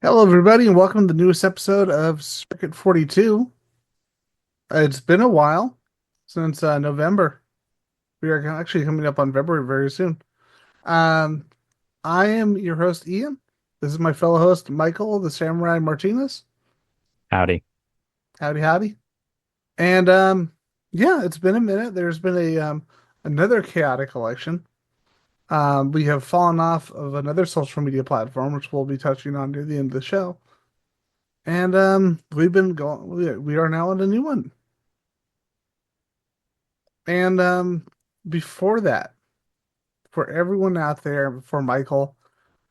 Hello, everybody, and welcome to the newest episode of Circuit 42. It's been a while since November. We are actually coming up on February very soon. Um, I am your host, Ian. This is my fellow host, Michael, the Samurai Martinez. Howdy. Howdy, howdy. And yeah, it's been a minute. There's been a another chaotic election. We have fallen off of another social media platform, which we'll be touching on near the end of the show. And we've been going. We are now on a new one. And before that, for everyone out there, before Michael,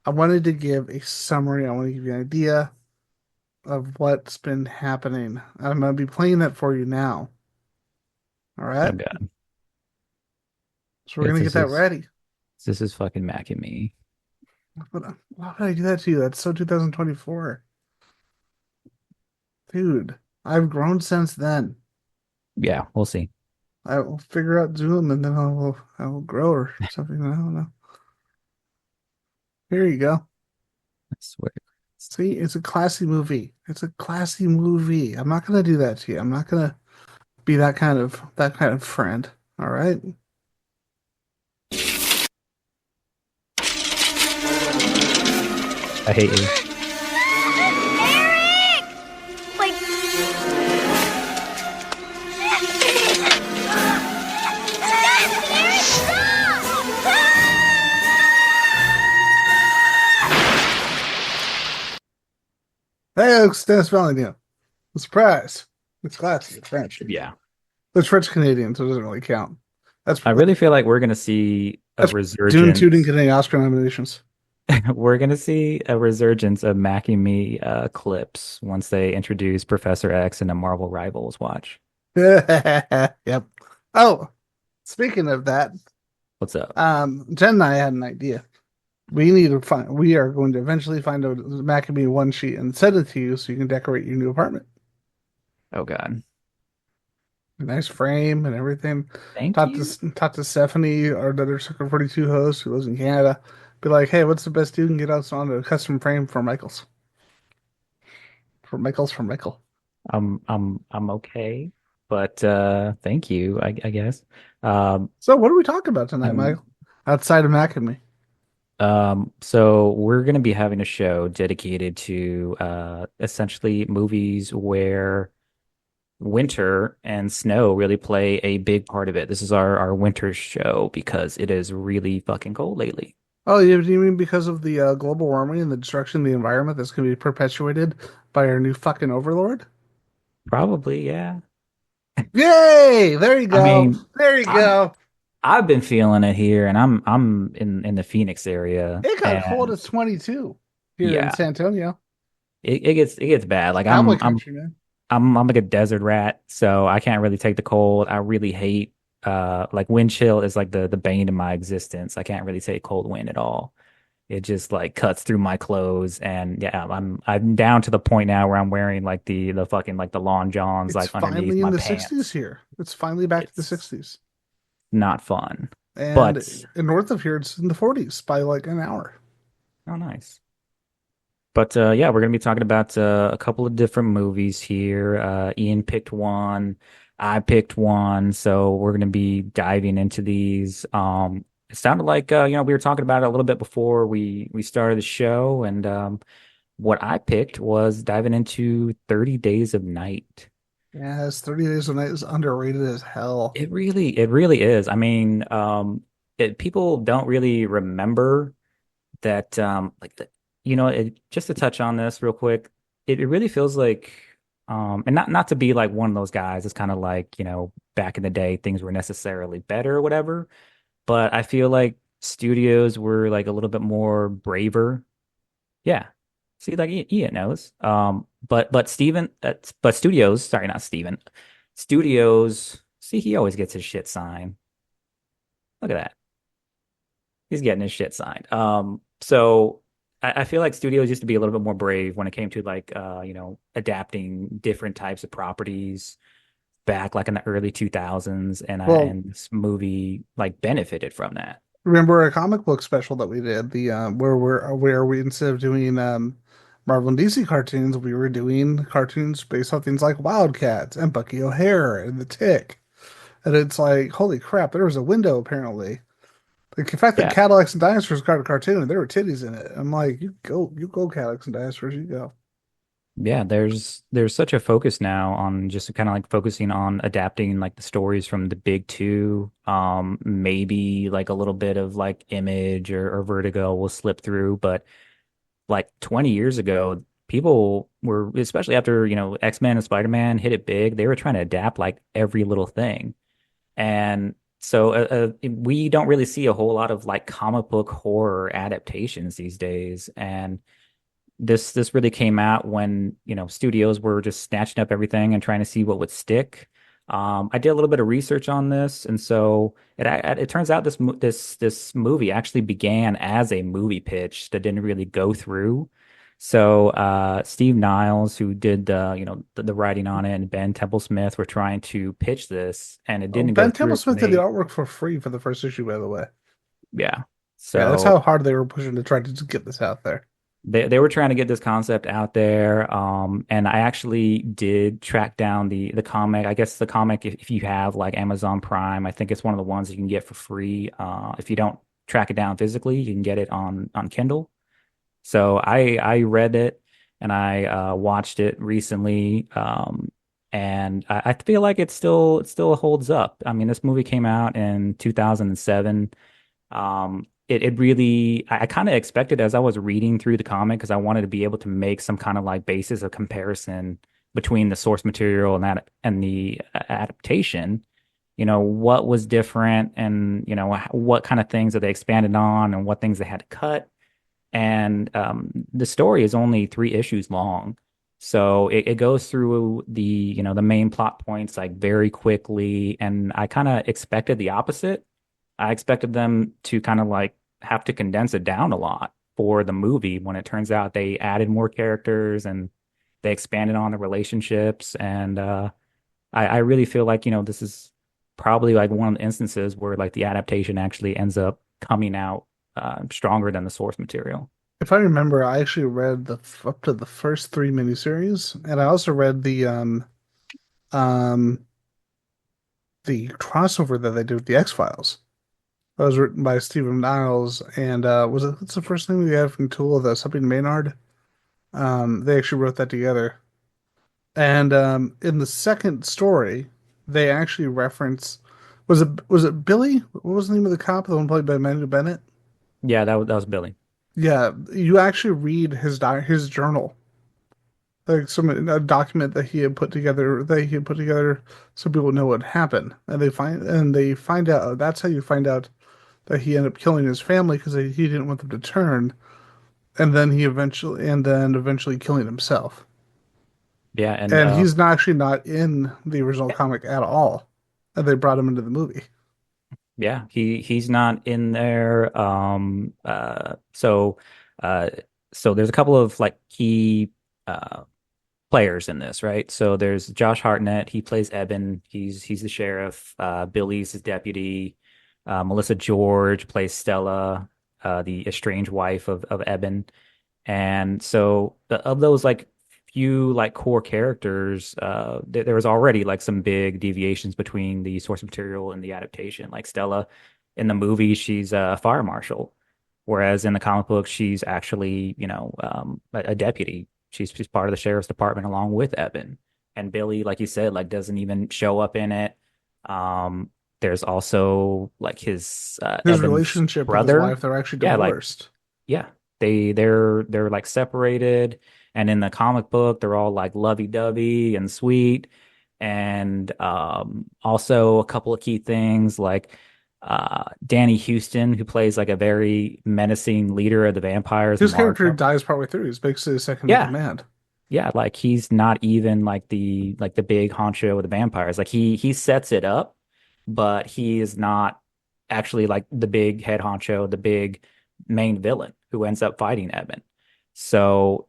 I wanted to give a summary. I want to give you an idea of what's been happening. I'm going to be playing that for you now. All Oh right. god. So we're If going to get this that is ready. this is fucking Mac and me. Why would I do that to you? That's so 2024. Dude, I've grown since then. Yeah, we'll see. I will figure out Zoom and then I will grow or something. I don't know. Here you go. I swear. See, it's a classy movie. It's a classy movie. I'm not gonna do that to you. I'm not gonna be that kind of friend. All right. I hate you. Eric! Like, Eric, Hey, it's Dennis Valentino. Surprise. It's classy. It's French. Yeah. It's French Canadian, so it doesn't really count. That's I really feel like we're gonna see a that's Dune Tooting resurgence. getting Oscar nominations. We're gonna see a resurgence of Mac and me clips once they introduce Professor X in a Marvel Rivals watch. Yep. Oh, speaking of that, What's up? Jen and I had an idea. We are going to eventually find a Maccabi one sheet and send it to you so you can decorate your new apartment. Oh god. A nice frame and everything. Thank you. Talk to Stephanie, our other Circle 42 host who lives in Canada. Be like, hey, what's the best you can get us on a custom frame for Michael's? For Michael. I'm okay. But thank you, I guess. So what are we talking about tonight, I'm Michael? Outside of Mac and me. So we're going to be having a show dedicated to essentially movies where winter and snow really play a big part of it. This is our winter show because it is really fucking cold lately. Oh, you mean because of the global warming and the destruction of the environment that's going to be perpetuated by our new fucking overlord? Probably, yeah. Yay! There you I go. mean, There you I'm go. I've been feeling it here and I'm in the Phoenix area It got cold and as 22 here in yeah, San Antonio. it gets bad. Like Cowboy country, man. I'm like a desert rat, so I can't really take the cold. I really hate like wind chill is like the bane of my existence. I can't really take cold wind at all. It just like cuts through my clothes and yeah, I'm down to the point now where I'm wearing like the fucking like the long johns It's like underneath finally in my the 60s pants. here. It's finally back to the It's 60s. not fun. And But north of here, it's in the 40s by like an hour. oh nice. But yeah, we're gonna be talking about a couple of different movies here. Ian picked one, I picked one, so we're gonna be diving into these. It sounded like we were talking about it a little bit before we started the show, and what I picked was diving into 30 Days of Night. Yes, 30 Days of Night is underrated as hell. It really is. I mean, people don't really remember that just to touch on this real quick, it really feels like and not to be like one of those guys. It's kind of like, back in the day things were necessarily better or whatever, but I feel like studios were like a little bit more braver. Yeah. See, like Ian knows. But studios, sorry, not Steven. Studios, see, he always gets his shit signed. Look at that. He's getting his shit signed. So I feel like studios used to be a little bit more brave when it came to like adapting different types of properties back like in the early 2000s, Well, and this movie like benefited from that. remember a comic book special that we did, the where we instead of doing Marvel and DC cartoons, we were doing cartoons based on things like Wildcats and Bucky O'Hare and The Tick. And it's like, holy crap, there was a window apparently. Like the fact that Yeah. Cadillacs and Dinosaurs got a cartoon and there were titties in it. I'm like, you go, Cadillacs and Dinosaurs, you go. Yeah, there's such a focus now on just kind of like focusing on adapting like the stories from the big two. Maybe like a little bit of like Image or Vertigo will slip through, but like 20 years ago, people were, especially after, X-Men and Spider-Man hit it big, they were trying to adapt like every little thing. And so we don't really see a whole lot of like comic book horror adaptations these days. And this really came out when, studios were just snatching up everything and trying to see what would stick. I did a little bit of research on this, and so it turns out this movie actually began as a movie pitch that didn't really go through. So Steve Niles, who did the writing on it, and Ben Temple-Smith were trying to pitch this, and it Oh, didn't go Ben through. Temple-Smith did the artwork for free for the first issue, by the way. Yeah. Yeah, that's how So hard they were pushing to try to just get this out there. they were trying to get this concept out there, and I actually did track down the comic. I guess the comic, if you have like Amazon Prime, I think it's one of the ones you can get for free. If you don't track it down physically, you can get it on Kindle. So I read it and I watched it recently, and I feel like it still holds up. I mean, this movie came out in 2007. It really, I kind of expected as I was reading through the comic because I wanted to be able to make some kind of like basis of comparison between the source material and the adaptation. What was different, and what kind of things that they expanded on and what things they had to cut. And the story is only 3 issues long. So it goes through the main plot points like very quickly. And I kind of expected the opposite. I expected them to kind of like have to condense it down a lot for the movie when it turns out they added more characters and they expanded on the relationships. And I really feel like, this is probably like one of the instances where like the adaptation actually ends up coming out stronger than the source material. If I remember, I actually read the up to the first three miniseries, and I also read um the crossover that they did with the X-Files. That was written by Stephen Niles, and what's the first name we had from Tool? The something Maynard. They actually wrote that together. And in the second story, they actually reference was it Billy? What was the name of the cop? The one played by Manu Bennett? Yeah, that was Billy. Yeah, you actually read his journal, like a document that he had put together so people know what happened, and they find out that's how you find out that he ended up killing his family because he didn't want them to turn, and then eventually killing himself. Yeah, and And he's not in the original comic at all, and they brought him into the movie. yeah, he's not in there. Uh so there's a couple of like key players in this, right? So there's Josh Hartnett, he plays Eben. He's the sheriff. Billy's his deputy. Melissa George plays Stella, the estranged wife of Eben. And so of those like few like core characters, there was already like some big deviations between the source material and the adaptation. Like Stella in the movie, she's a fire marshal, whereas in the comic book, she's actually, a deputy. She's part of the sheriff's department along with Eben. And Billy, like you said, like doesn't even show up in it. There's also like his His Eben's relationship with his brother. wife, they're actually Yeah, like divorced. yeah, they're like separated, and in the comic book, they're all like lovey-dovey and sweet. And also a couple of key things like Danny Houston, who plays like a very menacing leader of the vampires, His character Mark. dies partway through. He's basically second in Yeah, command. yeah, like he's not even like the big honcho of the vampires. Like he sets it up, but he is not actually like the big head honcho, the big main villain who ends up fighting Eben. So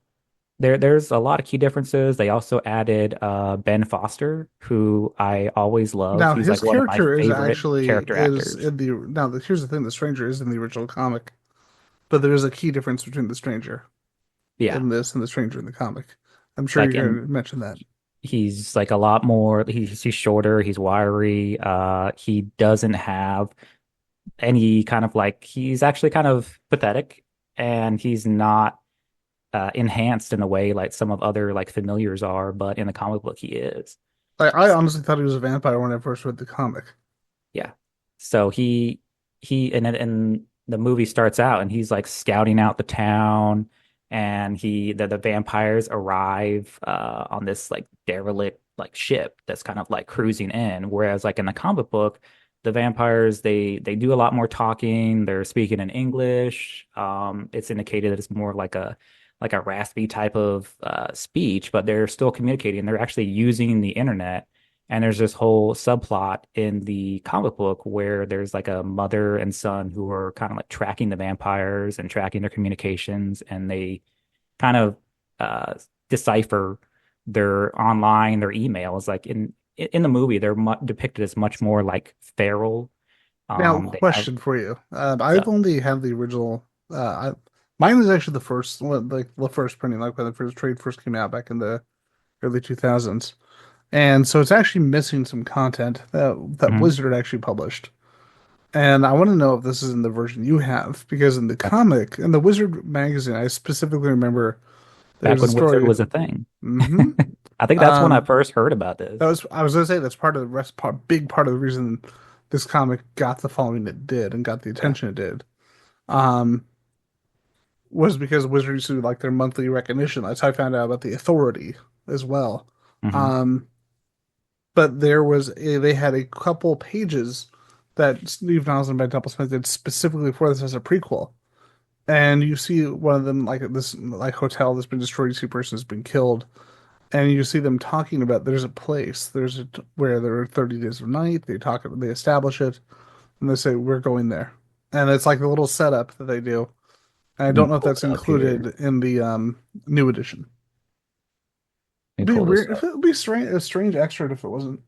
there's a lot of key differences. They also added Ben Foster, who I always love. Now He's his like one of my character favorite character is actors. in the now here's the thing: the Stranger is in the original comic, but there is a key difference between the Stranger. Yeah. in this and the stranger in the comic. I'm sure Like you're in going to mention that. he's like a lot more he's shorter, he's wiry, he doesn't have any kind of like he's actually kind of pathetic and he's not enhanced in a way like some of other like familiars are, but in the comic book he is. I honestly thought he was a vampire when I first read the comic. Yeah. So he and the movie starts out and he's like scouting out the town and the vampires arrive on this like derelict like ship that's kind of like cruising in. Whereas like in the comic book, the vampires they do a lot more talking. They're speaking in English. It's indicated that it's more like a raspy type of speech, but they're still communicating. They're actually using the internet and there's this whole subplot in the comic book where there's like a mother and son who are kind of like tracking the vampires and tracking their communications, and they kind of uh, decipher their emails. Like in the movie, they're depicted as much more like feral. Now, They have question for you. I've so only had the original. Mine was actually the first one, like the first printing, like when the first trade first came out back in the early 2000s. And so it's actually missing some content that mhm. Blizzard actually published. And I want to know if this is in the version you have, because in the comic, in the Wizard magazine, I specifically remember Back there's a when Wizard story. was a thing. hmm I think that's when I Um, first heard about this. that was I was gonna say that's part of the rest part, big part of the reason this comic got the following it did and got the Yeah. attention it did. Um, was because Wizards do like their monthly recognition. That's how I found out about the Authority as well. Hmm. Um, but they had a couple pages that Steve Niles and Ben Templesmith did specifically for this as a prequel. And you see one of them like this like hotel that's been destroyed, you see a person has been killed, and you see them talking about there's a place, where there are 30 days of night, they establish it, and they say we're going there. And it's like the little setup that they do. And I Let me don't know if pull that's it up here. included in the new edition. Let me It'd be pull this weird if up. it would be strange, a strange extra if it wasn't.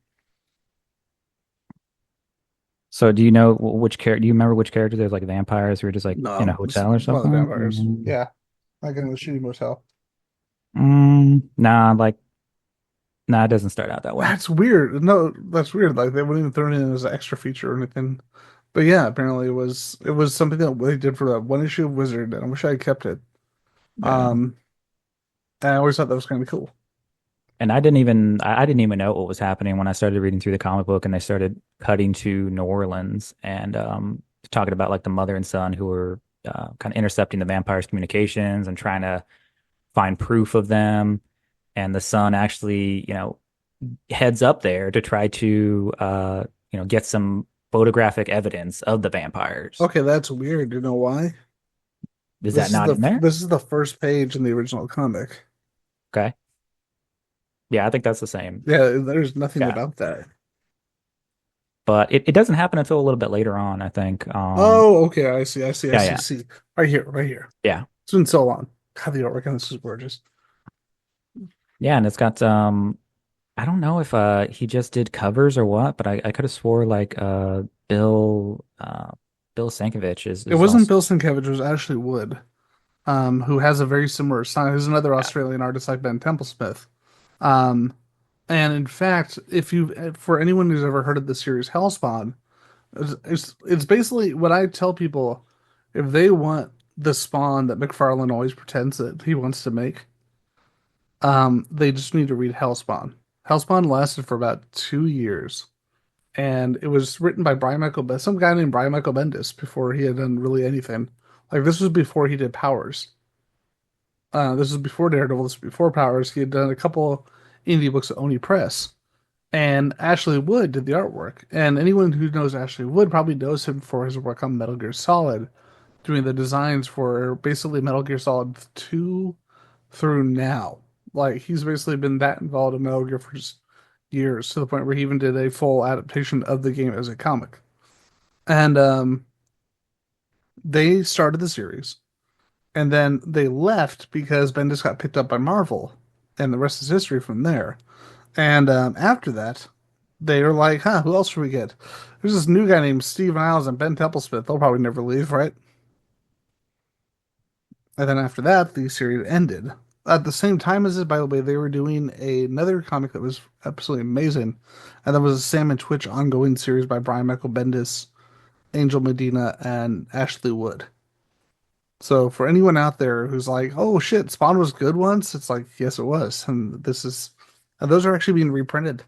So do you know which character? Do you remember which character? There's like vampires who are just like in a No, it's hotel or one of the something. vampires. Yeah, like in the shitty motel. Nah, like nah, it doesn't start out that way. That's weird. No, that's weird. Like they wouldn't even throw it in as an extra feature or anything. But yeah, apparently it was something that they did for that one issue of Wizard, and I wish I had kept it. Yeah, Um, and I always thought that was kind of cool. and I didn't even know what was happening when I started reading through the comic book and they started cutting to New Orleans and talking about like the mother and son who were kind of intercepting the vampires' communications and trying to find proof of them, and the son actually heads up there to try to get some photographic evidence of the vampires. Okay, that's weird. You know why? Is that not in there? This is the first page in the original comic. Okay. Yeah, I think that's the same. Yeah, there's nothing Yeah. about that. But it doesn't happen until a little bit later on, I think. Oh, okay. I see. I see. I Yeah, see. yeah. See, right here. Right here. Yeah. It's been so long. God, the artwork on this is gorgeous. Yeah, and it's got I don't know if he just did covers or what, but I could have swore like Bill Sankovich It is wasn't also Bill Sienkiewicz, it was Ashley Wood, who has a very similar style. He's another yeah. Australian artist like Ben Templesmith. Um, and in fact, if you for anyone who's ever heard of the series Hellspawn, it's basically what I tell people if they want the Spawn that McFarlane always pretends that he wants to make, they just need to read Hellspawn. Hellspawn lasted for about 2 years, and it was written by some guy named Brian Michael Bendis before he had done really anything. Like this was before he did Powers. This was before Daredevil. This was before Powers. He had done a couple indie books at Oni Press, and Ashley Wood did the artwork. And anyone who knows Ashley Wood probably knows him for his work on Metal Gear Solid, doing the designs for basically Metal Gear Solid 2 through now. Like he's basically been that involved in Metal Gear for just years, to the point where he even did a full adaptation of the game as a comic. And they started the series, and then they left because Bendis got picked up by Marvel, and the rest is history from there. And after that, they were like, "Huh, who else should we get? There's this new guy named Steve Niles and Ben Templesmith. They'll probably never leave, right?" And then after that, the series ended. At the same time as this, by the way, they were doing another comic that was absolutely amazing, and that was a Sam and Twitch ongoing series by Brian Michael Bendis, Angel Medina, and Ashley Wood. So for anyone out there who's like, "Oh shit, Spawn was good once," it's like, yes, it was, and those are actually being reprinted.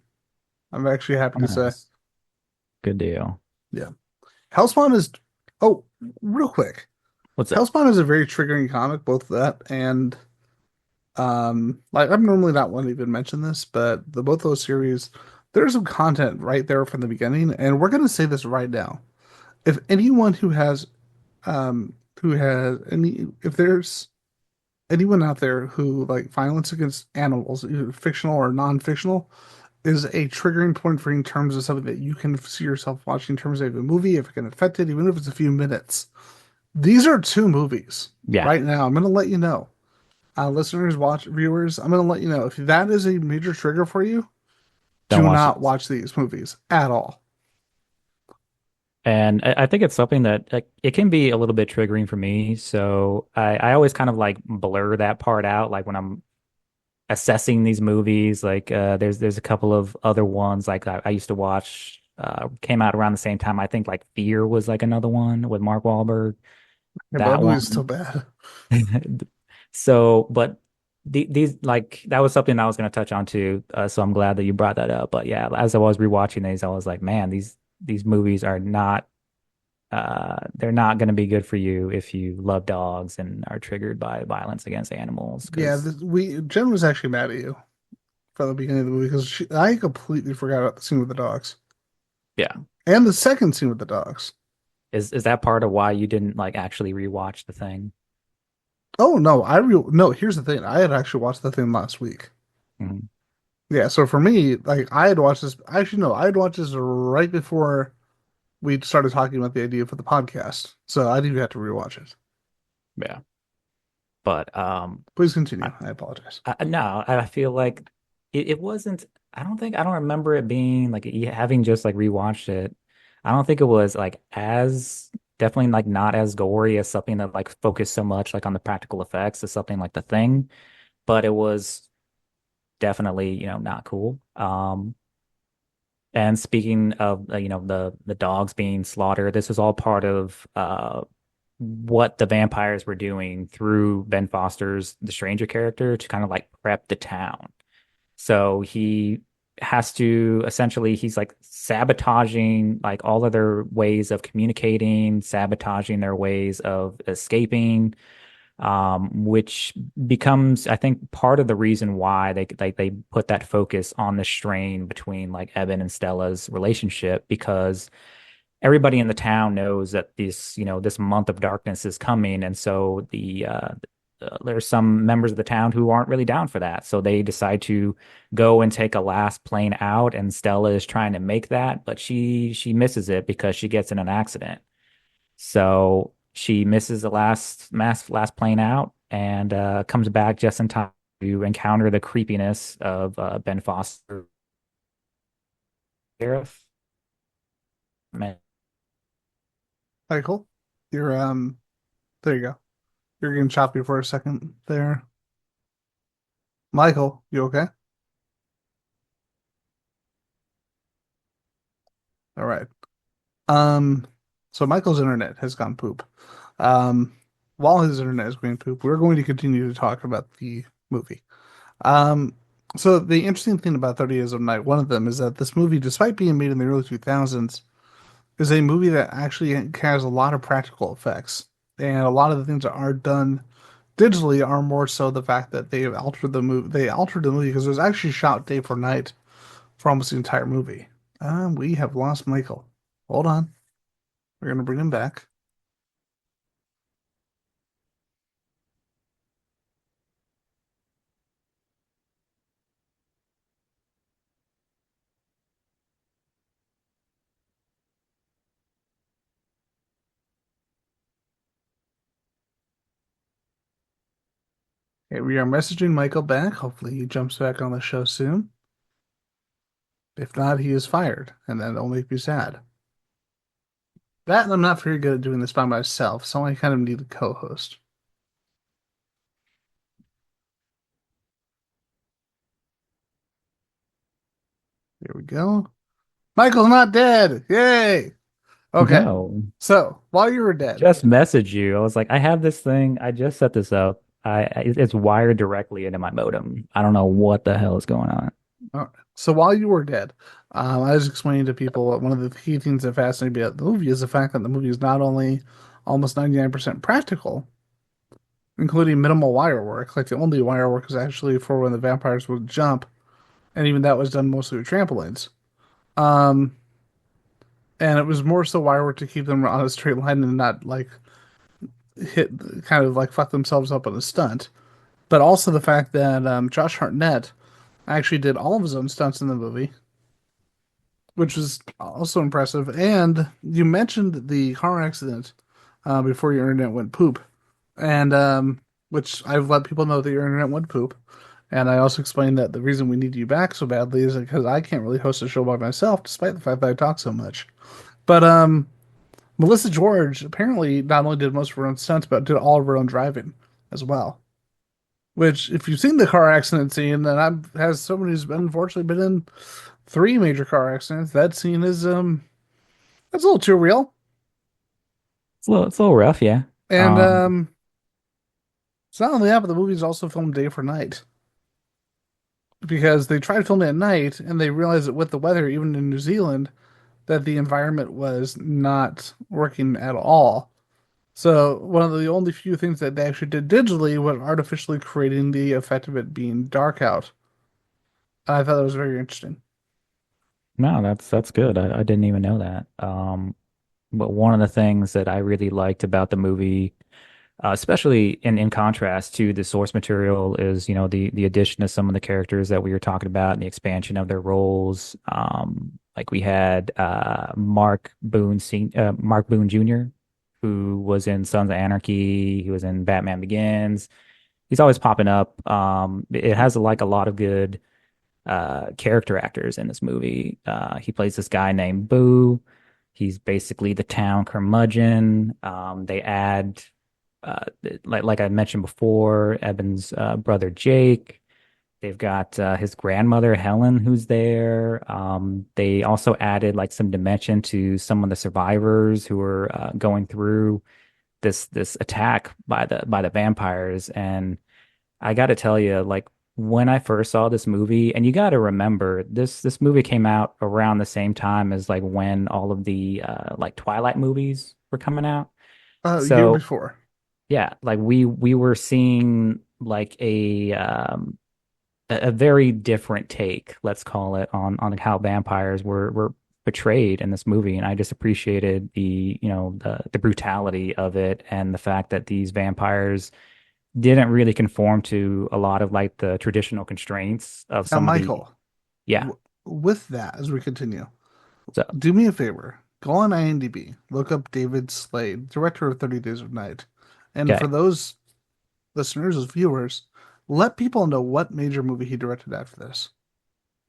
I'm actually happy to say, Nice. Good deal. yeah. Hellspawn is, oh, real quick, What's up? Hellspawn is a very triggering comic, both that and like I'm normally not one to even mention this, but the both those series, there's some content right there from the beginning, and we're gonna say this right now. If anyone who has any if there's anyone out there who like violence against animals, either fictional or non-fictional, is a triggering point for you in terms of something that you can see yourself watching in terms of a movie, if it can affect it, even if it's a few minutes. These are two movies Yeah, right now. I'm gonna let you know. Listeners, viewers, I'm going to let you know if that is a major trigger for you, don't do watch not this. watch these movies at all. And I think it's something that like, it can be a little bit triggering for me. So I always kind of like blur that part out. Like when I'm assessing these movies, like there's a couple of other ones like I used to watch came out around the same time. I think like Fear was like another one with Mark Wahlberg. Yeah, but that That movie is still one. bad. So, but these like that was something I was going to touch on too. So I'm glad that you brought that up. But yeah, as I was rewatching these, I was like, man, these movies are not they're not going to be good for you if you love dogs and are triggered by violence against animals. Yeah, Because Jen was actually mad at you from the beginning of the movie because I completely forgot about the scene with the dogs yeah, and the second scene with the dogs. is that part of why you didn't like actually rewatch the thing? Oh no, no. Here's the thing: I had actually watched the thing last week. Mhm. Yeah, so for me, like I had watched this. Actually, no, I had watched this right before we started talking about the idea for the podcast. So I didn't even have to rewatch it. Yeah, but Please continue. I apologize. no, I feel like it wasn't. I don't remember it being like having just like rewatched it. I don't think it was like as definitely like not as gory as something that like focused so much like on the practical effects as something like The Thing, but it was definitely, not cool. And speaking of the dogs being slaughtered, this was all part of what the vampires were doing through Ben Foster's The Stranger character to kind of like prep the town. So he has to essentially, he's like sabotaging like all of their ways of communicating, sabotaging their ways of escaping, which becomes, I think, part of the reason why they put that focus on the strain between like Evan and Stella's relationship because everybody in the town knows that this month of darkness is coming, and so there's some members of the town who aren't really down for that. So they decide to go and take a last plane out, and Stella is trying to make that, but she misses it because she gets in an accident. So she misses the last plane out and comes back just in time to encounter the creepiness of Ben Foster. Sheriff. Man, Michael, you're there you go. You're getting choppy for a second there. Michael, you okay? All right. Um, so Michael's internet has gone poop. Um, while his internet is going poop, we're going to continue to talk about the movie. Um, so the interesting thing about 30 Years of Night, one of them is that this movie, despite being made in the early 2000s, is a movie that actually has a lot of practical effects. And a lot of the things that are done digitally are more so the fact that they have altered the movie. They altered the movie because it was actually shot day for night for almost the entire movie. We have lost Michael. Hold on. We're gonna bring him back. Okay, we are messaging Michael back. Hopefully he jumps back on the show soon. If not, he is fired, and that'll make me sad. That and I'm not very good at doing this by myself, so I kind of need a co-host. Here we go. Michael's not dead. Yay. Okay. No, So while you were dead, just message you. I was like, I have this thing. I just set this up. It's wired directly into my modem. I don't know what the hell is going on. all right. So while you were dead, I was explaining to people that one of the key things that fascinated me about the movie is the fact that the movie is not only almost 99% practical, including minimal wire work. Like the only wire work was actually for when the vampires would jump, and even that was done mostly with trampolines. Um, and it was more so wire work to keep them on a straight line and not like hit, kind of like fuck themselves up on a stunt. But also the fact that Josh Hartnett actually did all of his own stunts in the movie, which was also impressive. And you mentioned the car accident before your internet went poop, and which I've let people know that your internet went poop. And I also explained that the reason we need you back so badly is because I can't really host a show by myself, despite the fact that I talk so much. But Melissa George apparently not only did most of her own stunts, but did all of her own driving as well. Which, if you've seen the car accident scene, and I've has someone who's been unfortunately been in three major car accidents, that scene is that's a little too real. It's a little rough, yeah. And Um, it's not only that, but the movie's also filmed day for night because they tried filming at night and they realized that with the weather, even in New Zealand, that the environment was not working at all. So one of the only few things that they actually did digitally was artificially creating the effect of it being dark out. I thought that was very interesting. no, that's good. I didn't even know that. But one of the things that I really liked about the movie, especially in contrast to the source material, is the addition of some of the characters that we were talking about and the expansion of their roles. Like we had Mark Boone Jr., who was in Sons of Anarchy. He was in Batman Begins. He's always popping up. It has like a lot of good character actors in this movie. He plays this guy named Boo. He's basically the town curmudgeon. They add, like I mentioned before, Evan's brother Jake. They've got his grandmother Helen, who's there. They also added like some dimension to some of the survivors who are going through this attack by the vampires. And I got to tell you, like when I first saw this movie, and you got to remember this movie came out around the same time as like when all of the like Twilight movies were coming out. Year So before. yeah, like we were seeing like a very different take, let's call it, on how vampires were portrayed in this movie, and I just appreciated the brutality of it and the fact that these vampires didn't really conform to a lot of like the traditional constraints of Now, some of the Michael, yeah. w with that, as we continue, So do me a favor. Go on IMDb, look up David Slade, director of 30 Days of Night. And for okay. those listeners, as viewers, let people know what major movie he directed after this.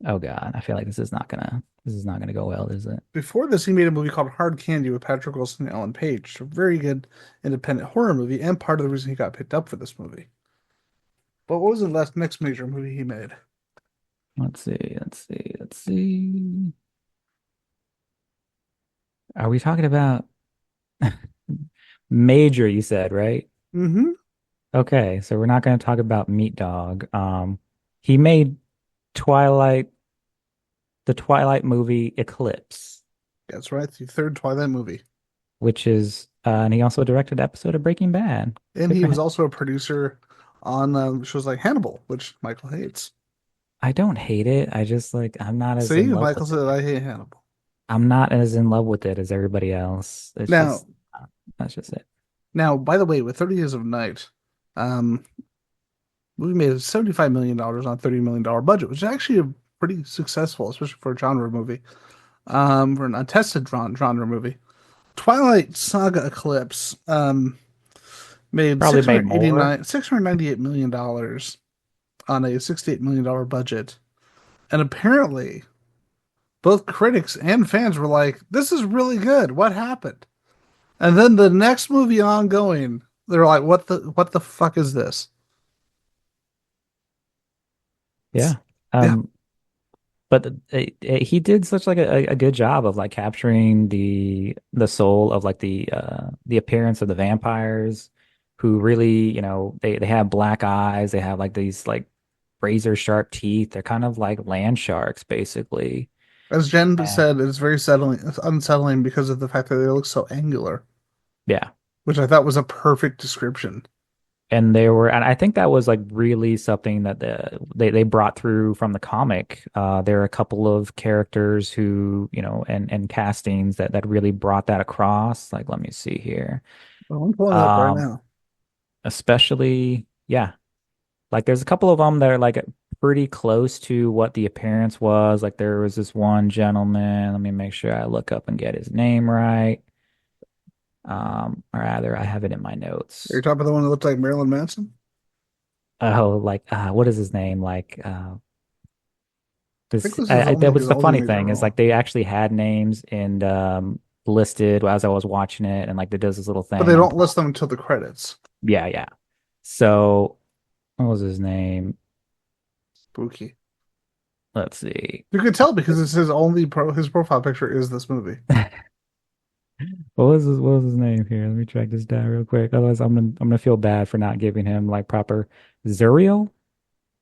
Oh God, I feel like this is not gonna go well, is it? Before this, he made a movie called Hard Candy with Patrick Wilson and Ellen Page. A very good independent horror movie, and part of the reason he got picked up for this movie. But what was the next major movie he made? Let's see. Are we talking about Major, you said, right? Mm-hmm. Okay, so we're not going to talk about Meat Dog. He made Twilight, the Twilight movie Eclipse, That's right, the third Twilight movie. which is, and he also directed an episode of Breaking Bad. And Good he for was him. also a producer on shows like Hannibal, which Michael hates. I don't hate it. I just like, I'm not as See, in love Michael with said it. I hate Hannibal. I'm not as in love with it as everybody else. It's Now, just, that's just it. now, by the way, with 30 Days of Night, um, we made $75 million on $30 million budget, which is actually a pretty successful, especially for a genre movie, for an untested genre movie. Twilight Saga Eclipse made Probably made more. $698 million on a $68 million budget. And apparently, both critics and fans were like, this is really good. What happened? And then the next movie ongoing, they're like, what the fuck is this? Yeah. Yeah. Um, but he did such like a good job of like capturing the soul of like the appearance of the vampires who really, they have black eyes, they have like these like razor sharp teeth. They're kind of like land sharks basically. As Jen And said, it's very unsettling because of the fact that they look so angular, yeah. which I thought was a perfect description. And I think that was like really something that they brought through from the comic. There are a couple of characters who, and castings that really brought that across. Like, let me see here. Well, I'm pulling it up right Um, now. Especially, yeah, like there's a couple of them that are like pretty close to what the appearance was. Like there was this one gentleman. Let me make sure I look up and get his name right. Or rather, I have it in my Are you notes. talking about the one that looked like Marilyn Manson? Oh, like what is his name? Like I think this is that only was his the only funny major thing is role. like they actually had names and listed as I was watching it, and like it does this little But they thing on don't list top. them until the credits. Yeah, yeah. So what was his name? Spooky. Let's see. You could tell because it's his profile picture is this movie. What was his name here? Let me track this down real quick. Otherwise, I'm gonna feel bad for not giving him like proper Zuriel.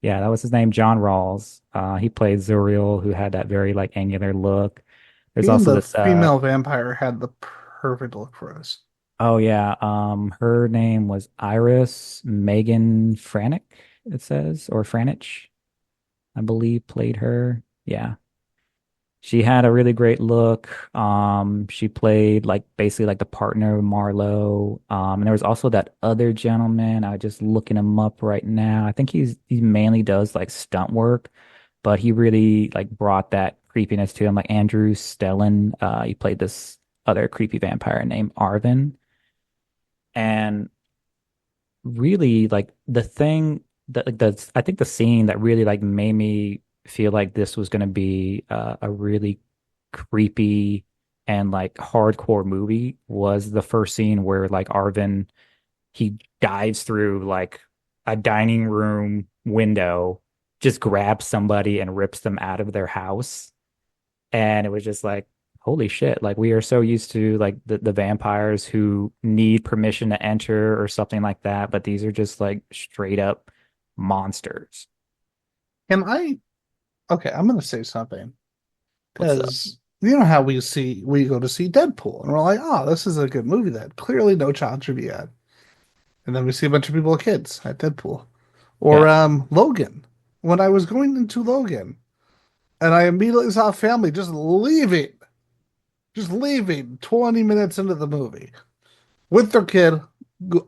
Yeah, that was his name, John Rawls. He played Zuriel, who had that very like angular look. There's He and also the this female vampire had the perfect look for us. oh yeah, her name was Iris Megan Franick, it says, or Franich, I believe, played her. Yeah. She had a really great look. She played like basically like the partner of Marlowe. And there was also that other gentleman. I just looking him up right now. I think he mainly does like stunt work, but he really like brought that creepiness to him. Like Andrew Stellan, he played this other creepy vampire named Arvin. And really like the thing that like the I think the scene that really like made me feel like this was going to be a really creepy and like hardcore movie was the first scene where like Arvin he dives through like a dining room window, just grabs somebody and rips them out of their house. And it was just like, holy shit, like we are so used to like the vampires who need permission to enter or something like that, but these are just like straight up monsters. Can I? Okay, I'm gonna say something What's up? because you know how we go to see Deadpool and we're like, oh, this is a good movie that clearly no child should be at, and then we see a bunch of people with kids at Deadpool or Yeah. Logan. When I was going into Logan, and I immediately saw a family just leaving 20 minutes into the movie with their kid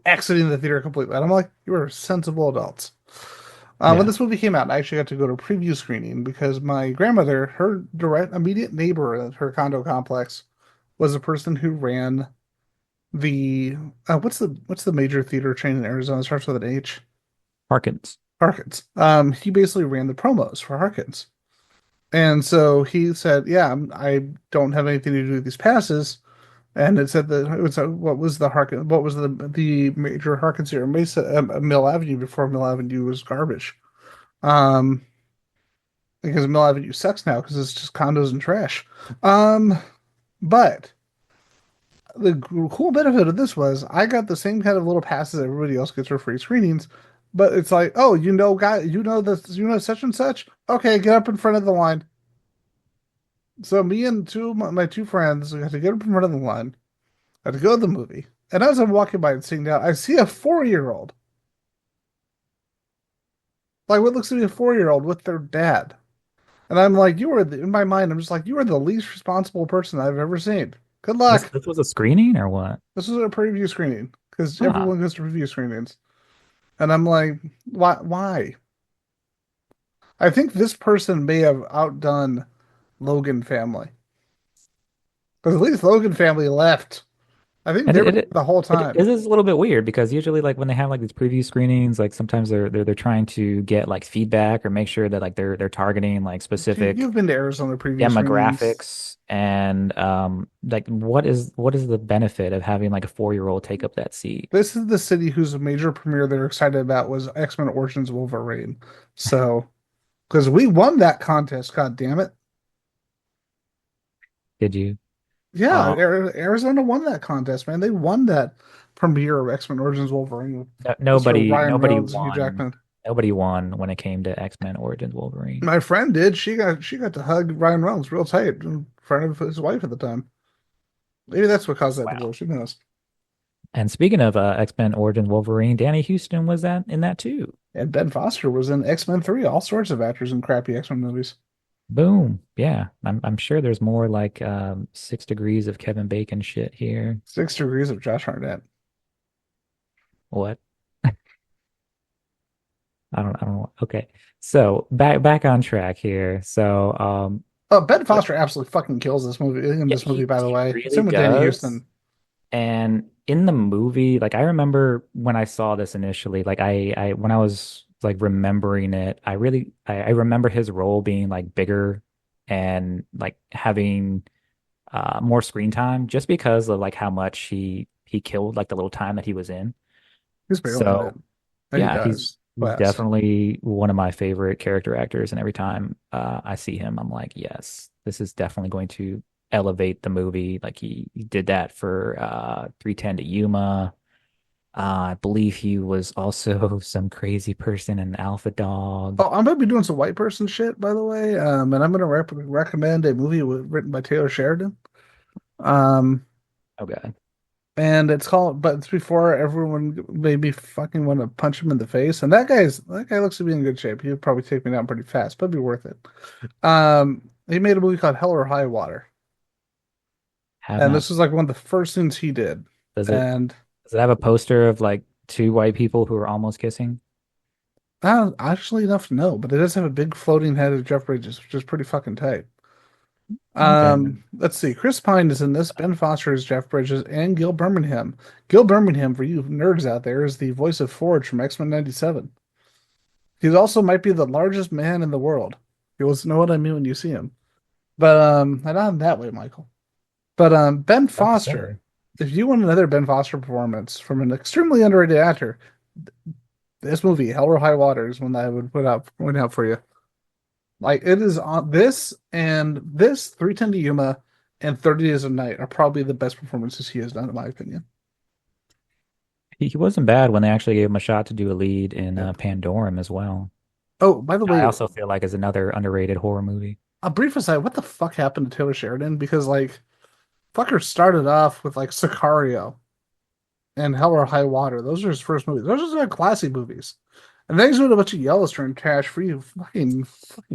exiting the theater completely. And I'm like, you are sensible adults. When Yeah. this movie came out, I actually got to go to a preview screening because my grandmother, her direct immediate neighbor at her condo complex, was a person who ran the what's the major theater chain in Arizona? It starts with an H. Harkins. Harkins. He basically ran the promos for Harkins, and so he said, "Yeah, I don't have anything to do with these passes." And it said that it was what was the Harkin, what was the major Harkins here? Mesa, Mill Avenue before Mill Avenue was garbage. Um, because Mill Avenue sucks now because it's just condos and trash. Um, but the cool benefit of this was I got the same kind of little passes everybody else gets for free screenings. But it's like, oh, guy, such and such. Okay, get up in front of the line. So me and my two friends got to get up in front of the line. I had to go to the movie. And as I'm walking by and sitting down, I see a 4-year-old. Like what looks to be a 4-year-old with their dad. And I'm like, in my mind, I'm just like, you are the least responsible person I've ever seen. Good This luck. this was a screening or what? This is a preview screening because Ah, everyone goes to preview screenings. And I'm like, why? Why? I think this person may have outdone Logan family. Because at least Logan family left. I think and they were there the whole it time. is a little bit weird because usually like when they have like these preview screenings, like sometimes they're trying to get like feedback or make sure that like they're targeting like specific You've been to Arizona preview screenings. demographics and like what is the benefit of having like a 4-year-old take up that seat? This is the city whose major premiere they're excited about was X-Men Origins Wolverine. So because we won that contest. God damn it! Did you? Yeah, Um, Arizona won that contest, man. They won that premiere of X-Men Origins Wolverine with Mr. nobody, Ryan nobody Reynolds and Hugh won. Jackman. Nobody won when it came to X-Men Origins Wolverine. My friend did. She got to hug Ryan Reynolds real tight in front of his wife at the time. Maybe that's what caused that Wow. divorce. Who knows? And speaking of X-Men Origins Wolverine, Danny Houston was that in that too. And Ben Foster was in X-Men 3. All sorts of actors in crappy X-Men movies. Boom. Yeah. I'm sure there's more like 6 degrees of Kevin Bacon shit here. 6 Degrees of Josh Hartnett. What? I don't know. Okay. So back on track here. So Oh, Ben Foster absolutely fucking kills this movie in yeah, this movie, by the he way. really Same with Danny does. Houston. And in the movie, like I remember when I saw this initially, like I when I was like remembering it, I remember his role being like bigger and like having more screen time just because of like how much he killed like the little time that he was in. He's barely in it. So And he yeah, does. he's Best. definitely one of my favorite character actors, and every time I see him, I'm like, yes, this is definitely going to elevate the movie. Like he did that for 3:10 to Yuma. I believe he was also some crazy person in Alpha Dog. Oh, I'm gonna be doing some white person shit, by the way. And I'm gonna recommend a movie written by Taylor Sheridan. Um, Oh God. and it's called, but it's before everyone maybe fucking want to punch him in the face. And that guy looks to be in good shape. He'd probably take me down pretty fast, but it'd be worth it. He made a movie called Hell or High Water, Have and not. this was like one of the first things he did. Does it And does it have a poster of like two white people who are almost kissing? actually enough to know, but it does have a big floating head of Jeff Bridges, which is pretty fucking tight. Okay. Let's see. Chris Pine is in this. Ben Foster is Jeff Bridges, and Gil Birmingham. Gil Birmingham, for you nerds out there, is the voice of Forge from X-Men '97. He also might be the largest man in the world. You'll know what I mean when you see him. But not in that way, Michael. But Ben Okay. Foster, if you want another Ben Foster performance from an extremely underrated actor, this movie, Hell or High Water, is one that I would point out for you. Like it is on this and this 310 to Yuma and 30 Days of Night are probably the best performances he has done, in my opinion. He wasn't bad when they actually gave him a shot to do a lead in Yep. Pandorum as well. Oh, by the I way, also feel like is another underrated horror movie. a brief aside, what the fuck happened to Taylor Sheridan? Because like fucker started off with like Sicario and Hell or High Water. Those are his first movies. Those are classy movies. And then he's doing a bunch of Yellowstone trash for you fucking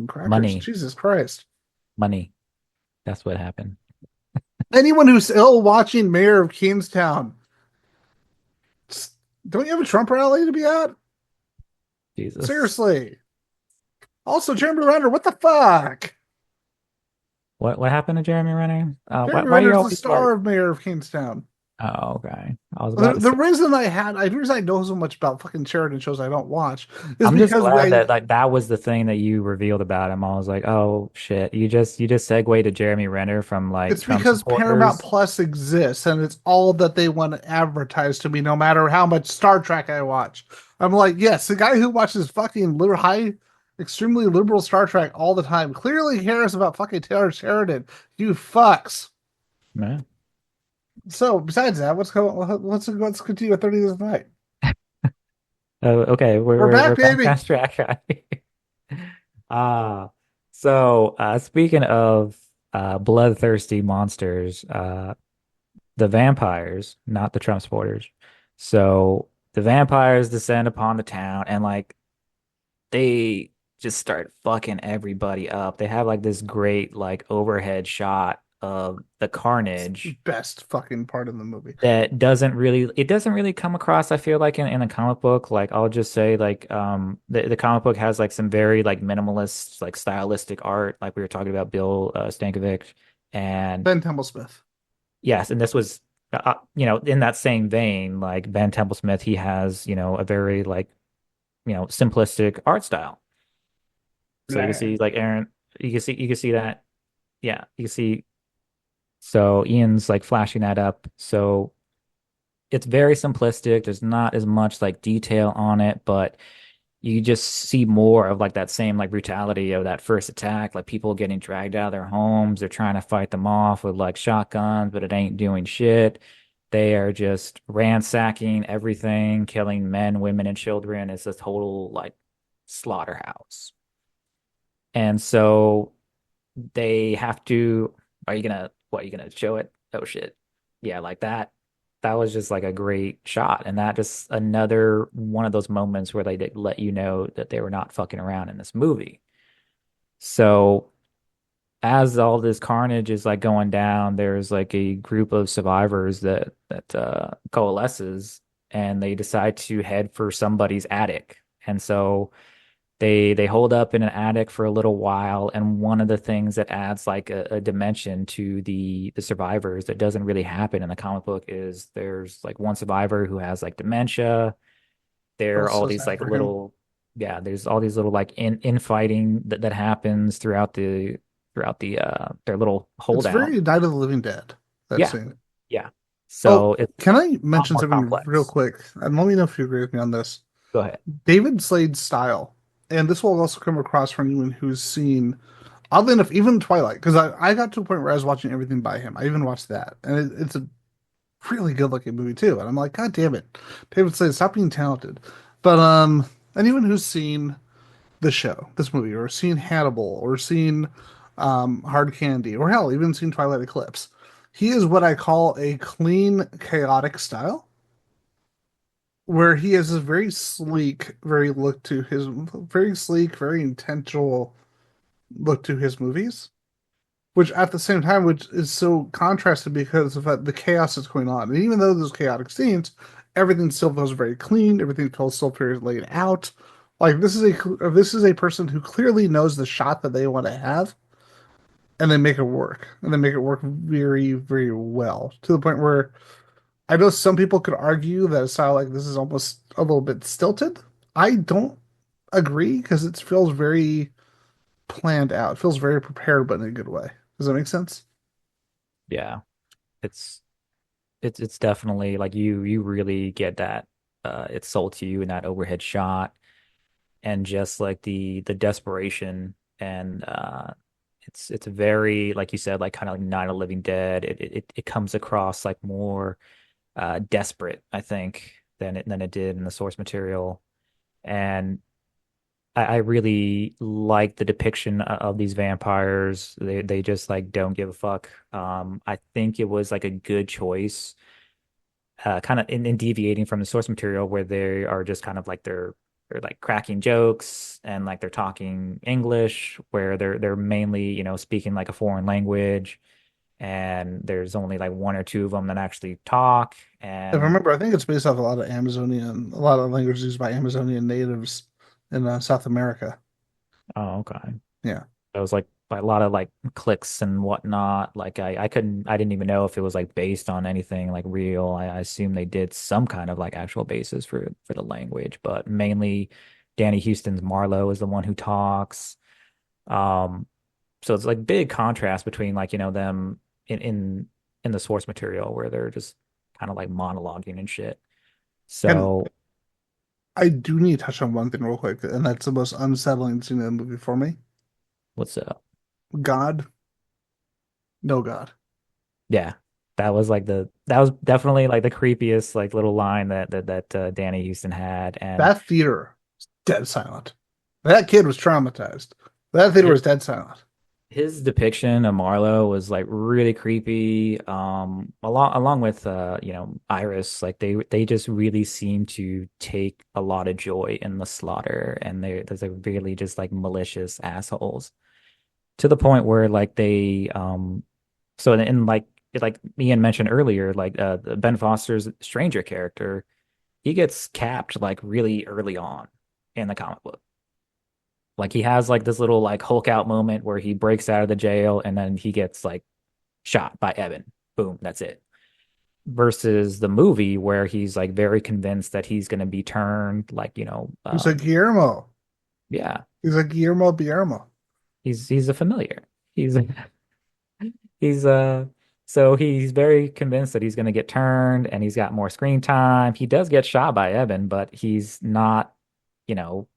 crackers. Money, Jesus Christ. money. That's what happened. Anyone who's still watching Mayor of Kingstown, don't you have a Trump rally to be at? Jesus. Seriously. Also, Jeremy Renner, what the fuck? What happened to Jeremy Renner? Jeremy Why do you Renner's the always like? star of Mayor of Kingstown. Oh, okay. I was The, about to the say. reason the reason I know so much about fucking Sheridan shows I don't watch is I'm just because glad I that like that was the thing that you revealed about him. I was like, oh shit, you just segued to Jeremy Renner from like it's Trump because Paramount supporters. Plus exists and it's all that they want to advertise to me, no matter how much Star Trek I watch. I'm like, yes, the guy who watches fucking extremely liberal Star Trek all the time clearly cares about fucking Taylor Sheridan. You fucks. Yeah. So besides that, let's continue with 30 Days of Night. Oh, okay, We're back, we're back baby. on track. Uh speaking of bloodthirsty monsters, the vampires, not the Trump supporters. So the vampires descend upon the town and like they just start fucking everybody up. They have like this great like overhead shot of the carnage Best fucking part of the movie. that doesn't really come across, I feel like in a comic book. Like I'll just say like the comic book has like some very like minimalist like stylistic art like we were talking about Bill Stankovic. And Ben Templesmith. yes, and this was in that same vein, like Ben Templesmith, he has a very like simplistic art style. So you can Nah. see like Aaron, you can see that. Yeah, you can see. So Ian's like flashing that up. So it's very simplistic. There's not as much like detail on it, but you just see more of like that same like brutality of that first attack, like people getting dragged out of their homes. They're trying to fight them off with like shotguns, but it ain't doing shit. They are just ransacking everything, killing men, women, and children. It's a total like slaughterhouse. And so they have to, are you gonna show it? Oh shit. Yeah, like that. That was just like a great shot. And that just another one of those moments where they did let you know that they were not fucking around in this movie. So as all this carnage is like going down, there's like a group of survivors that coalesces and they decide to head for somebody's attic. And so they hold up in an attic for a little while, and one of the things that adds like a dimension to the survivors that doesn't really happen in the comic book is there's like one survivor who has like dementia. There are Feels all so these sad like for him. little yeah, there's all these little like infighting that happens throughout the their little It's holdout. very Night of the Living Dead, that Yeah, scene. yeah. Oh, So it's can I a lot mention more something real complex. quick? And let me know if you agree with me on this. Go ahead. David Slade's style, and this will also come across from anyone who's seen, oddly enough, even Twilight, because I got to a point where I was watching everything by him. I even watched that, and it's a really good looking movie too. And I'm like, God damn it, David Slade, stop being talented. But anyone who's seen the show, this movie, or seen Hannibal, or seen Hard Candy, or hell, even seen Twilight Eclipse, he is what I call a clean, chaotic style where he has this very sleek, very sleek, very intentional look to his movies, which at the same time, which is so contrasted because of the chaos that's going on. And even though there's chaotic scenes, everything still feels very clean. Everything feels still very laid out. Like this is a person who clearly knows the shot that they want to have, and they make it work, and they make it work very, very well to the point where I know some people could argue that a style like this is almost a little bit stilted. I don't agree because it feels very planned out. It feels very prepared, but in a good way. Does that make sense? Yeah. It's it's definitely like you really get that it's sold to you in that overhead shot and just like the desperation and it's very like you said like kind of like Night of the Living Dead. It comes across like more desperate, I think, than it did in the source material. And I really like the depiction of these vampires. They just like don't give a fuck. I think it was like a good choice kind of in deviating from the source material where they are just kind of like they're like cracking jokes and like they're talking English where they're mainly, speaking like a foreign language and there's only like one or two of them that actually talk If I and remember, I think it's based off a lot of languages used by Amazonian natives in South America. oh okay. Yeah. It was like a lot of like clicks and whatnot. Like I didn't even know if it was like based on anything like real. I assume they did some kind of like actual basis for the language, but mainly Danny Houston's Marlowe is the one who talks. Um, so it's like big contrast between like, them in the source material where they're just kind of like monologuing and shit. And So I do need to touch on one thing real quick, and that's the most unsettling scene in the movie for me. what's up? God, no God. Yeah. That was definitely like the creepiest like little line that Danny Houston had and That theater is dead silent. That kid was traumatized. That theater his, was dead silent. his depiction of Marlowe was like really creepy along with Iris like they just really seem to take a lot of joy in the slaughter and there's like really just like malicious assholes to the point where like they so like Ian mentioned earlier like Ben Foster's Stranger character he gets capped like really early on in the comic book. Like he has like this little like Hulk out moment where he breaks out of the jail and then he gets like shot by Evan. Boom, that's it. Versus the movie where he's like very convinced that he's going to be turned like, He's like Guillermo. yeah, He's like Guillermo. he's a familiar. He's he's so he's very convinced that he's going to get turned and he's got more screen time. He does get shot by Evan, but he's not, you know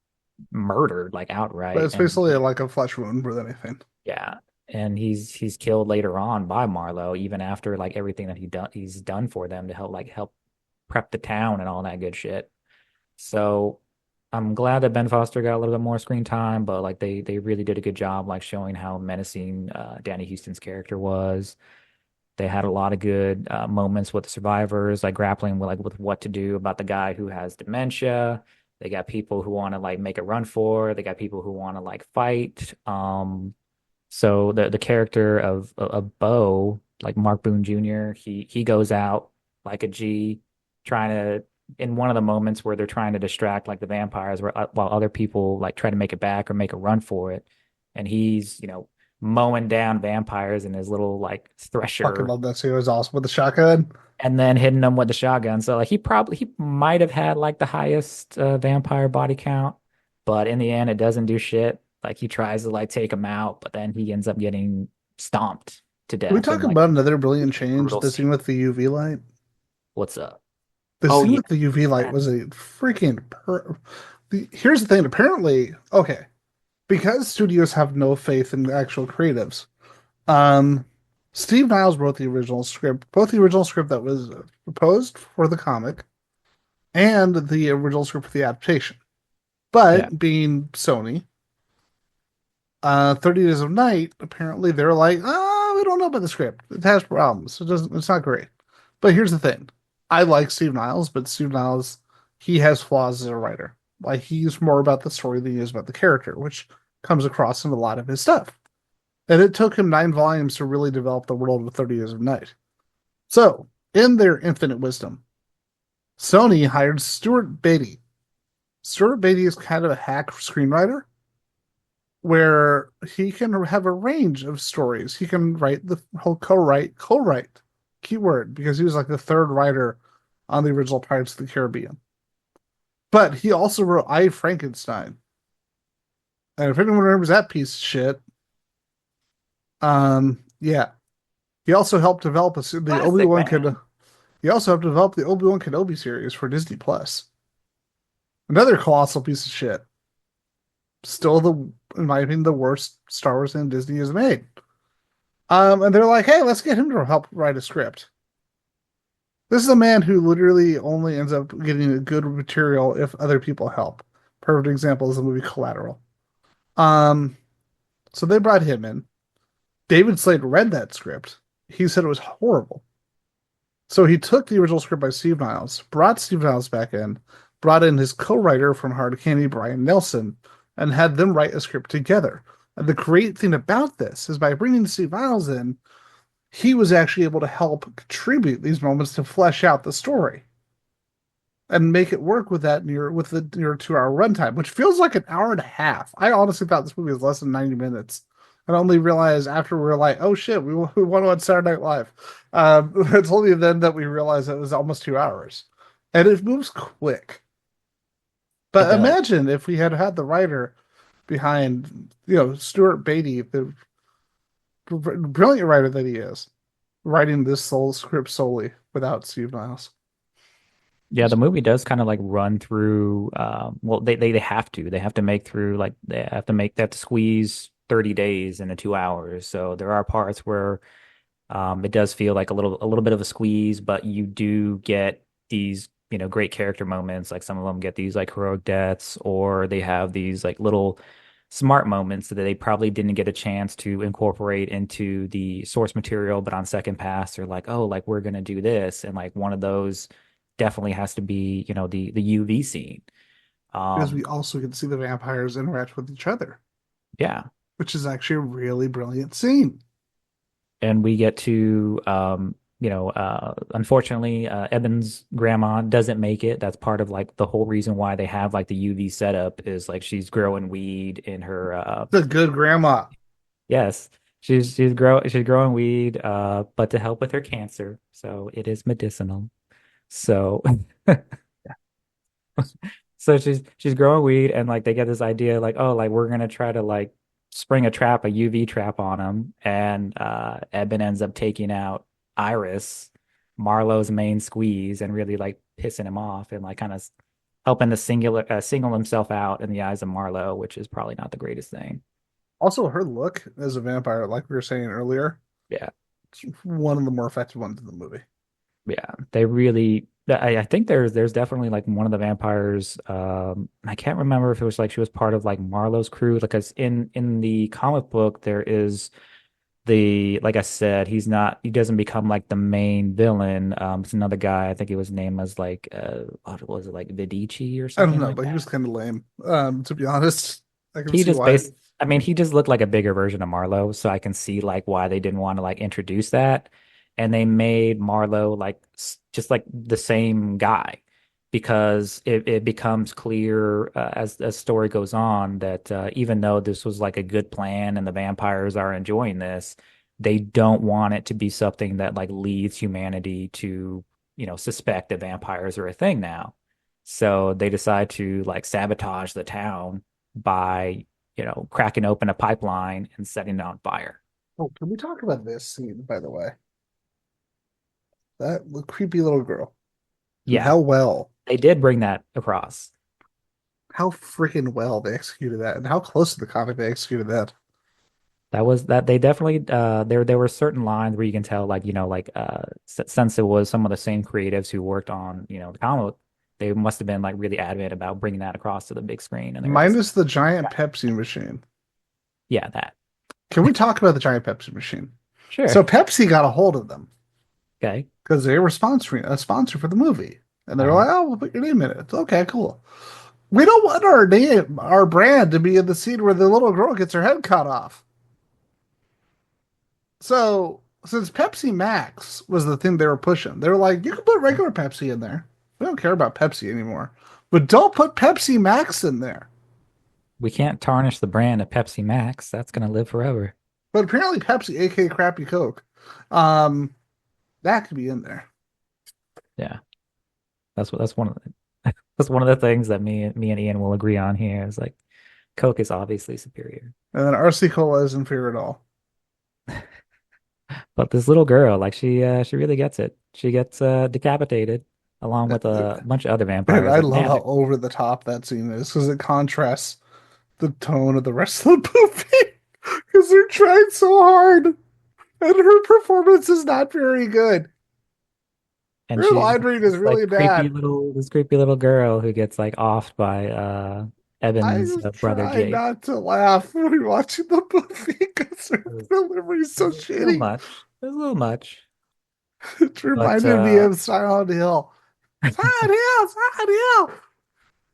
murdered like But outright, it's and basically like a flesh wound more than anything. yeah, and he's killed later on by Marlowe, even after like everything that he's done for them to help prep the town and all that good shit. So I'm glad that Ben Foster got a little bit more screen time, but like they really did a good job like showing how menacing Danny Houston's character was. They had a lot of good moments with the survivors, like grappling with what to do about the guy who has dementia. They got people who want to like make a run for it. They got people who want to like fight. So the character of Bo, like Mark Boone Jr., he goes out like a G, trying to in one of the moments where they're trying to distract like the vampires, while other people like try to make it back or make a run for it, and he's mowing down vampires in his little like Fucking thresher, love that scene. It was awesome with the shotgun. and then hitting them with the shotgun. So like he might have had like the highest vampire body count, but in the end it doesn't do shit. Like he tries to like take him out, but then he ends up getting stomped to Can we death in talk like about another brilliant change? brutal The scene. scene with the UV light. What's up? The Oh scene yeah. with the UV light That- was a here's the thing. Apparently, okay, because studios have no faith in the actual creatives. Um, Steve Niles wrote the original script, both the original script that was proposed for the comic and the original script for the adaptation. yeah. But being Sony, 30 Days of Night, apparently they're like, oh, we don't know about the script. It has problems. It's not great. But here's the thing. I like Steve Niles, but Steve Niles, he has flaws as a writer. Like he's more about the story than he is about the character, which comes across in a lot of his stuff. And it took him 9 volumes to really develop the world of 30 Years of Night. So, in their infinite wisdom, Sony hired Stuart Beattie. Stuart Beattie is kind of a hack screenwriter where he can have a range of stories. He can write the whole co-write, keyword, because he was like the third writer on the original Pirates of the Caribbean. But he also wrote I Frankenstein. And if anyone remembers that piece of shit, yeah. He also helped develop the Classic, Obi-Wan man. Kenobi. He also helped develop the Obi-Wan Kenobi series for Disney Plus. Another colossal piece of shit. Still in my opinion, the worst Star Wars thing Disney has made. And they're like, hey, let's get him to help write a script. This is a man who literally only ends up getting a good material if other people help. Perfect example is the movie Collateral. Um, so they brought him in. David Slade read that script. He said it was horrible. So he took the original script by Steve Niles, brought Steve Niles back in, brought in his co-writer from Hard Candy, Brian Nelson, and had them write a script together. And the great thing about this is by bringing Steve Niles in, he was actually able to help contribute these moments to flesh out the story and make it work with the near 2 hour runtime, which feels like an hour and a half. I honestly thought this movie was less than 90 minutes. And only realized after we were like, oh shit, we want to watch Saturday Night Live. It's only then that we realized it was almost 2 hours. And it moves quick. It But does. imagine if we had had the writer behind, Stuart Beattie, the brilliant writer that he is, writing this soul script solely without Steve Niles. Yeah, the movie does kind of like run through well they have to. They have to make through like they have to squeeze 30 days into 2 hours. So there are parts where it does feel like a little bit of a squeeze, but you do get these, great character moments. Like some of them get these like heroic deaths, or they have these like little smart moments that they probably didn't get a chance to incorporate into the source material, but on second pass, they're like, oh, like we're gonna do this. And like one of those definitely has to be, the UV scene. Because we Um, also get to see the vampires interact with each other, yeah. which is actually a really brilliant scene. And we get to unfortunately Evan's grandma doesn't make it. That's part of like the whole reason why they have like the UV setup is like she's growing weed in her The good grandma. yes, she's growing weed but to help with her cancer, so it is medicinal. So so she's growing weed, and like they get this idea like, oh, like we're gonna try to like spring a UV trap on him, and Eben ends up taking out Iris, Marlowe's main squeeze, and really like pissing him off and like kind of helping to single himself out in the eyes of Marlowe, which is probably not the greatest thing. Also, her look as a vampire, like we were saying earlier, Yeah. it's one of the more effective ones in the movie. Yeah, they really. I think there's definitely like one of the vampires. I can't remember if it was like she was part of like Marlowe's crew. Because in the comic book there is the like I said he doesn't become like the main villain. It's another guy. I think it was named as like what was it like Vidici or I don't something know, like but he was that. kind of lame. To be honest, I can He see just why. based. I mean, he just looked like a bigger version of Marlowe, so I can see like why they didn't want to like introduce that, and they made Marlowe like just like the same guy, because it becomes clear as story goes on that even though this was like a good plan and the vampires are enjoying this, they don't want it to be something that like leads humanity to suspect that vampires are a thing now. So they decide to like sabotage the town by cracking open a pipeline and setting it on fire. Oh, can we talk about this scene, by the way? That creepy little girl and Yeah, they did bring that across. how freaking well they executed that, and how close to the comic they executed that. That was that they definitely there were certain lines where you can tell like like since it was some of the same creatives who worked on the comic, they must have been like really adamant about bringing that across to the big screen, and they were just Minus the giant Pepsi machine. yeah, that. Can we talk about the giant Pepsi machine? Sure. So Pepsi got a hold of them Okay. because they were sponsoring a sponsor for the movie, and they were Uh-huh. like, "Oh, we'll put your name in it." It's okay, cool. We don't want our name, our brand, to be in the scene where the little girl gets her head cut off. So since Pepsi Max was the thing they were pushing, they were like, "You can put regular Pepsi in there. We don't care about Pepsi anymore, but don't put Pepsi Max in there." We can't tarnish the brand of Pepsi Max. That's gonna live forever. But apparently, Pepsi, aka Crappy Coke, um, that could be in there. Yeah. That's one of that's one of the things that me and Ian will agree on here is like Coke is obviously superior. And then RC Cola isn't fair at all. But this little girl, like she really gets it. She gets decapitated along with a bunch of other And vampires. I Like, love man, how over the top that scene is because it contrasts the tone of the rest of the movie because they're trying so hard and her performance is not very good. and Her she's line read is this like really bad. creepy little girl who gets like offed by I Evan's just brother try Jake. not to laugh when we're watching the movie because her It was, delivery is it so was a little shitty. much. It was a little much. It But reminded me of Silent Hill. Silent Hill, Silent Hill.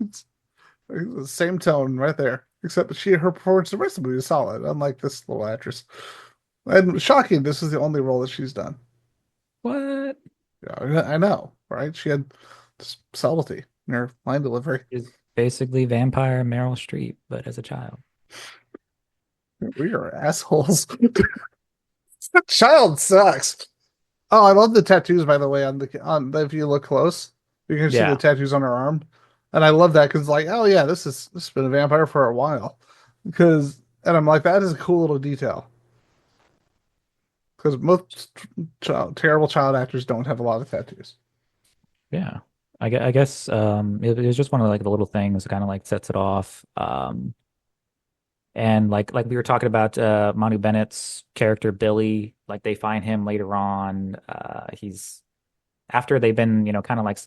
It's the same tone right there, except her performance the rest of the movie is solid, unlike this little actress. And shocking, this is the only role that she's done. what Yeah, I know, right? She had subtlety in her line delivery. is basically vampire Meryl Streep, but as a child. We are assholes. That child sucks. Oh, I love the tattoos, by the way, if you look close, you can see the Yeah. tattoos on her arm. And I love that because like, oh yeah, this has been a vampire for a while. And I'm like, that is a cool little detail. Because most terrible child actors don't have a lot of tattoos. Yeah. I guess it was just one of like the little things that kind of like sets it off. And like we were talking about Manu Bennett's character Billy, like they find him later on. He's after they've been, kind of like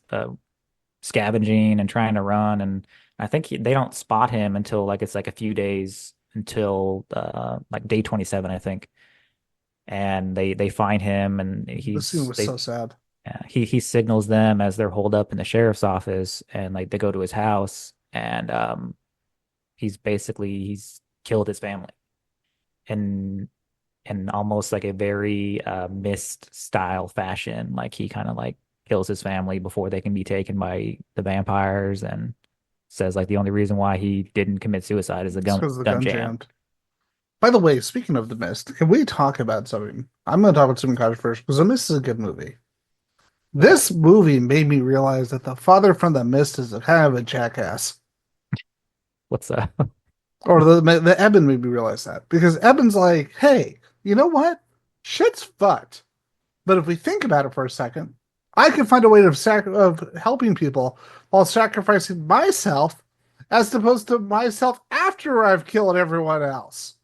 scavenging and trying to run, and I think they don't spot him until like it's like a few days until like day 27, I think. And they find him and This scene was so sad. he signals them as they're holed up in the sheriff's office, and like they go to his house, and he's killed his family in almost like a very mist style fashion. Like he kind of like kills his family before they can be taken by the vampires, and says like the only reason why he didn't commit suicide is the It's because the gun gun jam. jammed. By the way, speaking of The Mist, can we talk about something? I'm going to talk about Suicide Cottage first because The Mist is a good movie. Okay, This movie made me realize that the father from The Mist is a kind of a jackass. what's Or the Eben made me realize that because Eben's like, hey, you know what? Shit's fucked. But if we think about it for a second, I can find a way of helping people while sacrificing myself as opposed to myself after I've killed everyone else.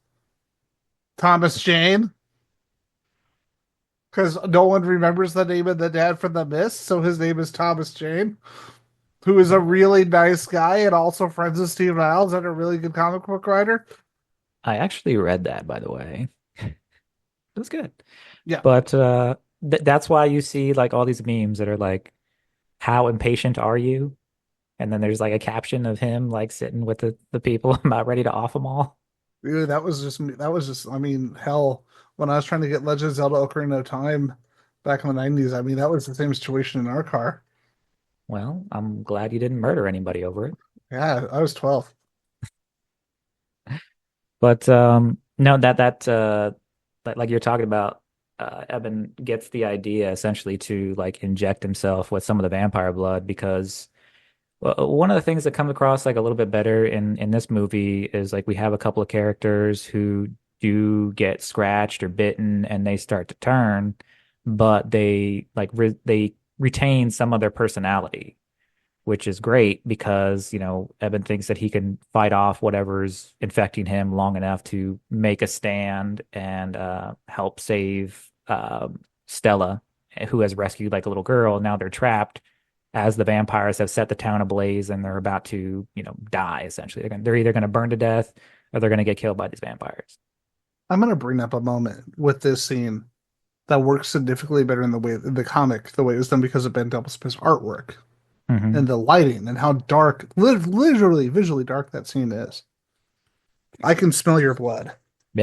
Thomas Jane, because no one remembers the name of the dad from The Mist, so his name is Thomas Jane, who is a Oh, really nice guy and also friends with Steve Niles and a really good comic book writer. I actually read that, by the way. It was good. Yeah, But th that's why you see like all these memes that are like, "How impatient are you?" And then there's like a caption of him like sitting with the people about ready to off them all. dude, that was just. I mean, hell, when I was trying to get Legend of Zelda: Ocarina of Time back in the '90s, I mean that was the same situation in our car. Well, I'm glad you didn't murder anybody over it. Yeah, I was 12. But no, like you're talking about, Evan gets the idea essentially to like inject himself with some of the vampire blood because one of the things that comes across like a little bit better in this movie is like we have a couple of characters who do get scratched or bitten and they start to turn, but they retain some of their personality, which is great because, Eben thinks that he can fight off whatever's infecting him long enough to make a stand and help save Stella, who has rescued like a little girl. Now they're trapped as the vampires have set the town ablaze and they're about to, die essentially. They're either going to burn to death or they're going to get killed by these vampires. I'm gonna bring up a moment with this scene that works significantly better in the comic, the way it was done because of Ben Doublesmith's artwork and Hmm. the lighting and how dark, literally visually dark that scene is. I can smell your blood.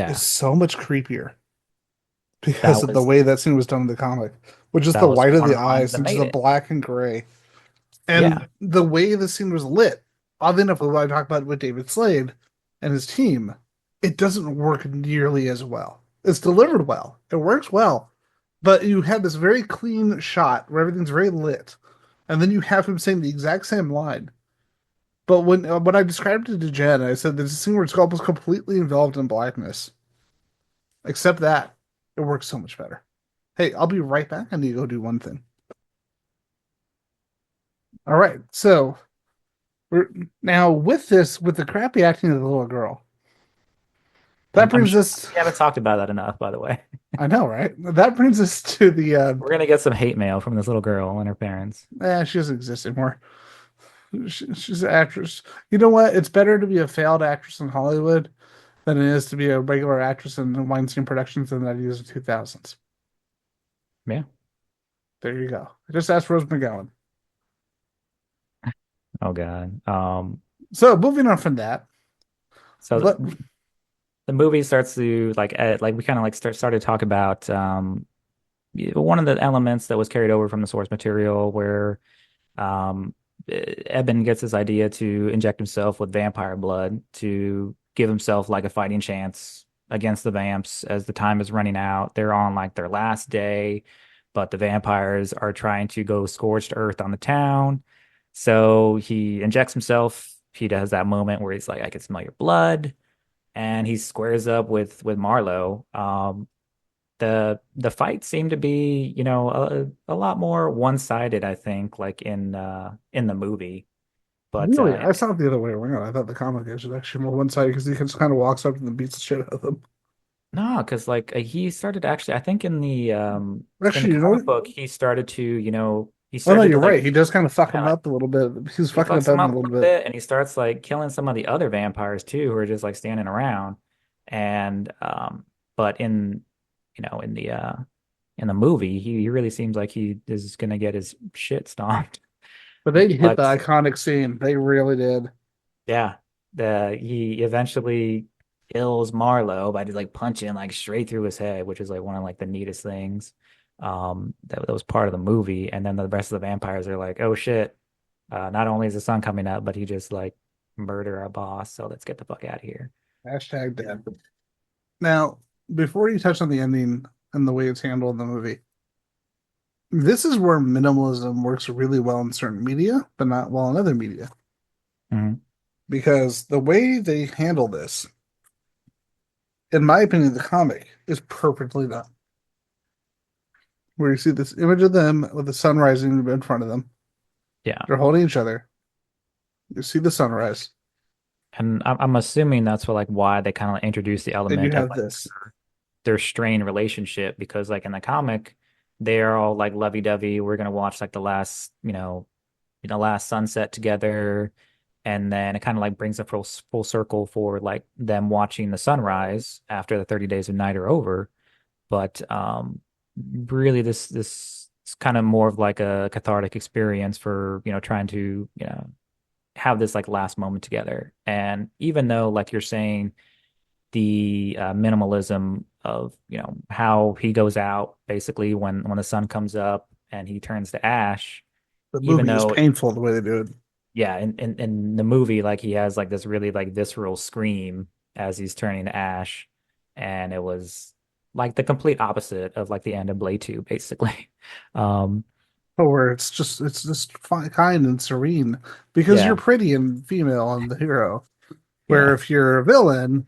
It's Yeah, so much creepier because that of the was way that scene was done in the comic, with just that the was white of one the of the ones eyes that and just made the it. black and gray. Yeah. And the way the scene was lit, oddly enough, what I talked about with David Slade and his team, it doesn't work nearly as well. It's delivered well, it works well, but you have this very clean shot where everything's very lit, and then you have him saying the exact same line. But when I described it to Jen, I said there's a scene where it's almost completely involved in blackness. Except that, it works so much better. Hey, I'll be right back. I need to go do one thing. All right, so we're now with this, with the crappy acting of the little girl. That I'm brings sure us. we haven't talked about that enough, by the way. I know, right? That brings us to the. We're gonna get some hate mail from this little girl and her parents. She doesn't exist anymore. She's an actress. You know what? It's better to be a failed actress in Hollywood than it is to be a regular actress in Weinstein Productions in the 90s and 2000s. Yeah. There you go. Just ask Rose McGowan. Oh God. So moving on from that, So let the movie starts to like we kind of like started to talk about one of the elements that was carried over from the source material where um Eben gets this idea to inject himself with vampire blood to give himself like a fighting chance against the vamps as the time is running out. They're on like their last day, but the vampires are trying to go scorched earth on the town. So he injects himself. He does that moment where he's like, I can smell your blood, and he squares up with Marlowe. The fight seemed to be, a lot more one-sided, I think, like in the movie. But really, I saw it the other way around. I thought the comic is actually more one-sided because he just kind of walks up and beats the shit out of them. no, because like he started actually, I think in the Actually, you know what? comic book, he started to, he Oh no, started to you're like right. He does kind of fuck kind him of like up a little bit. He's he fucking up fucks him Evan a up a little little bit. bit, and he starts like killing some of the other vampires too, who are just like standing around. And but in the movie, he really seems like he is gonna get his shit stomped. But they hit the But iconic scene. They really did. yeah, he eventually kills Marlowe by just like punching like straight through his head, which is like one of like the neatest things. That was part of the movie, and then the rest of the vampires are like, "Oh shit! Not only is the sun coming up, but he just like murder our boss. So let's get the fuck out of here." Hashtag dead. Now, before you touch on the ending and the way it's handled in the movie, this is where minimalism works really well in certain media, but not well in other media. Hmm. Because the way they handle this, in my opinion, the comic is perfectly done. where you see this image of them with the sun rising in front of them. Yeah. They're holding each other. You see the sunrise, And I'm assuming that's what like why they kind of introduce the and you element of have like this. their strained relationship because like in the comic, they're all like lovey-dovey. We're gonna watch like the last, last sunset together. And then it kind of like brings a full circle for like them watching the sunrise after the 30 days of night are over. But really this is kind of more of like a cathartic experience for, trying to, have this like last moment together. And even though like you're saying the minimalism of, how he goes out basically when the sun comes up and he turns to ash, The even movie is though painful the way they do it. yeah, in the movie, like he has like this really like visceral scream as he's turning to ash, and it was like the complete opposite of like the end of Blade 2, basically. Um, But where it's just fine, kind and serene because you're yeah, pretty and female and the hero. Where yeah. if you're a villain,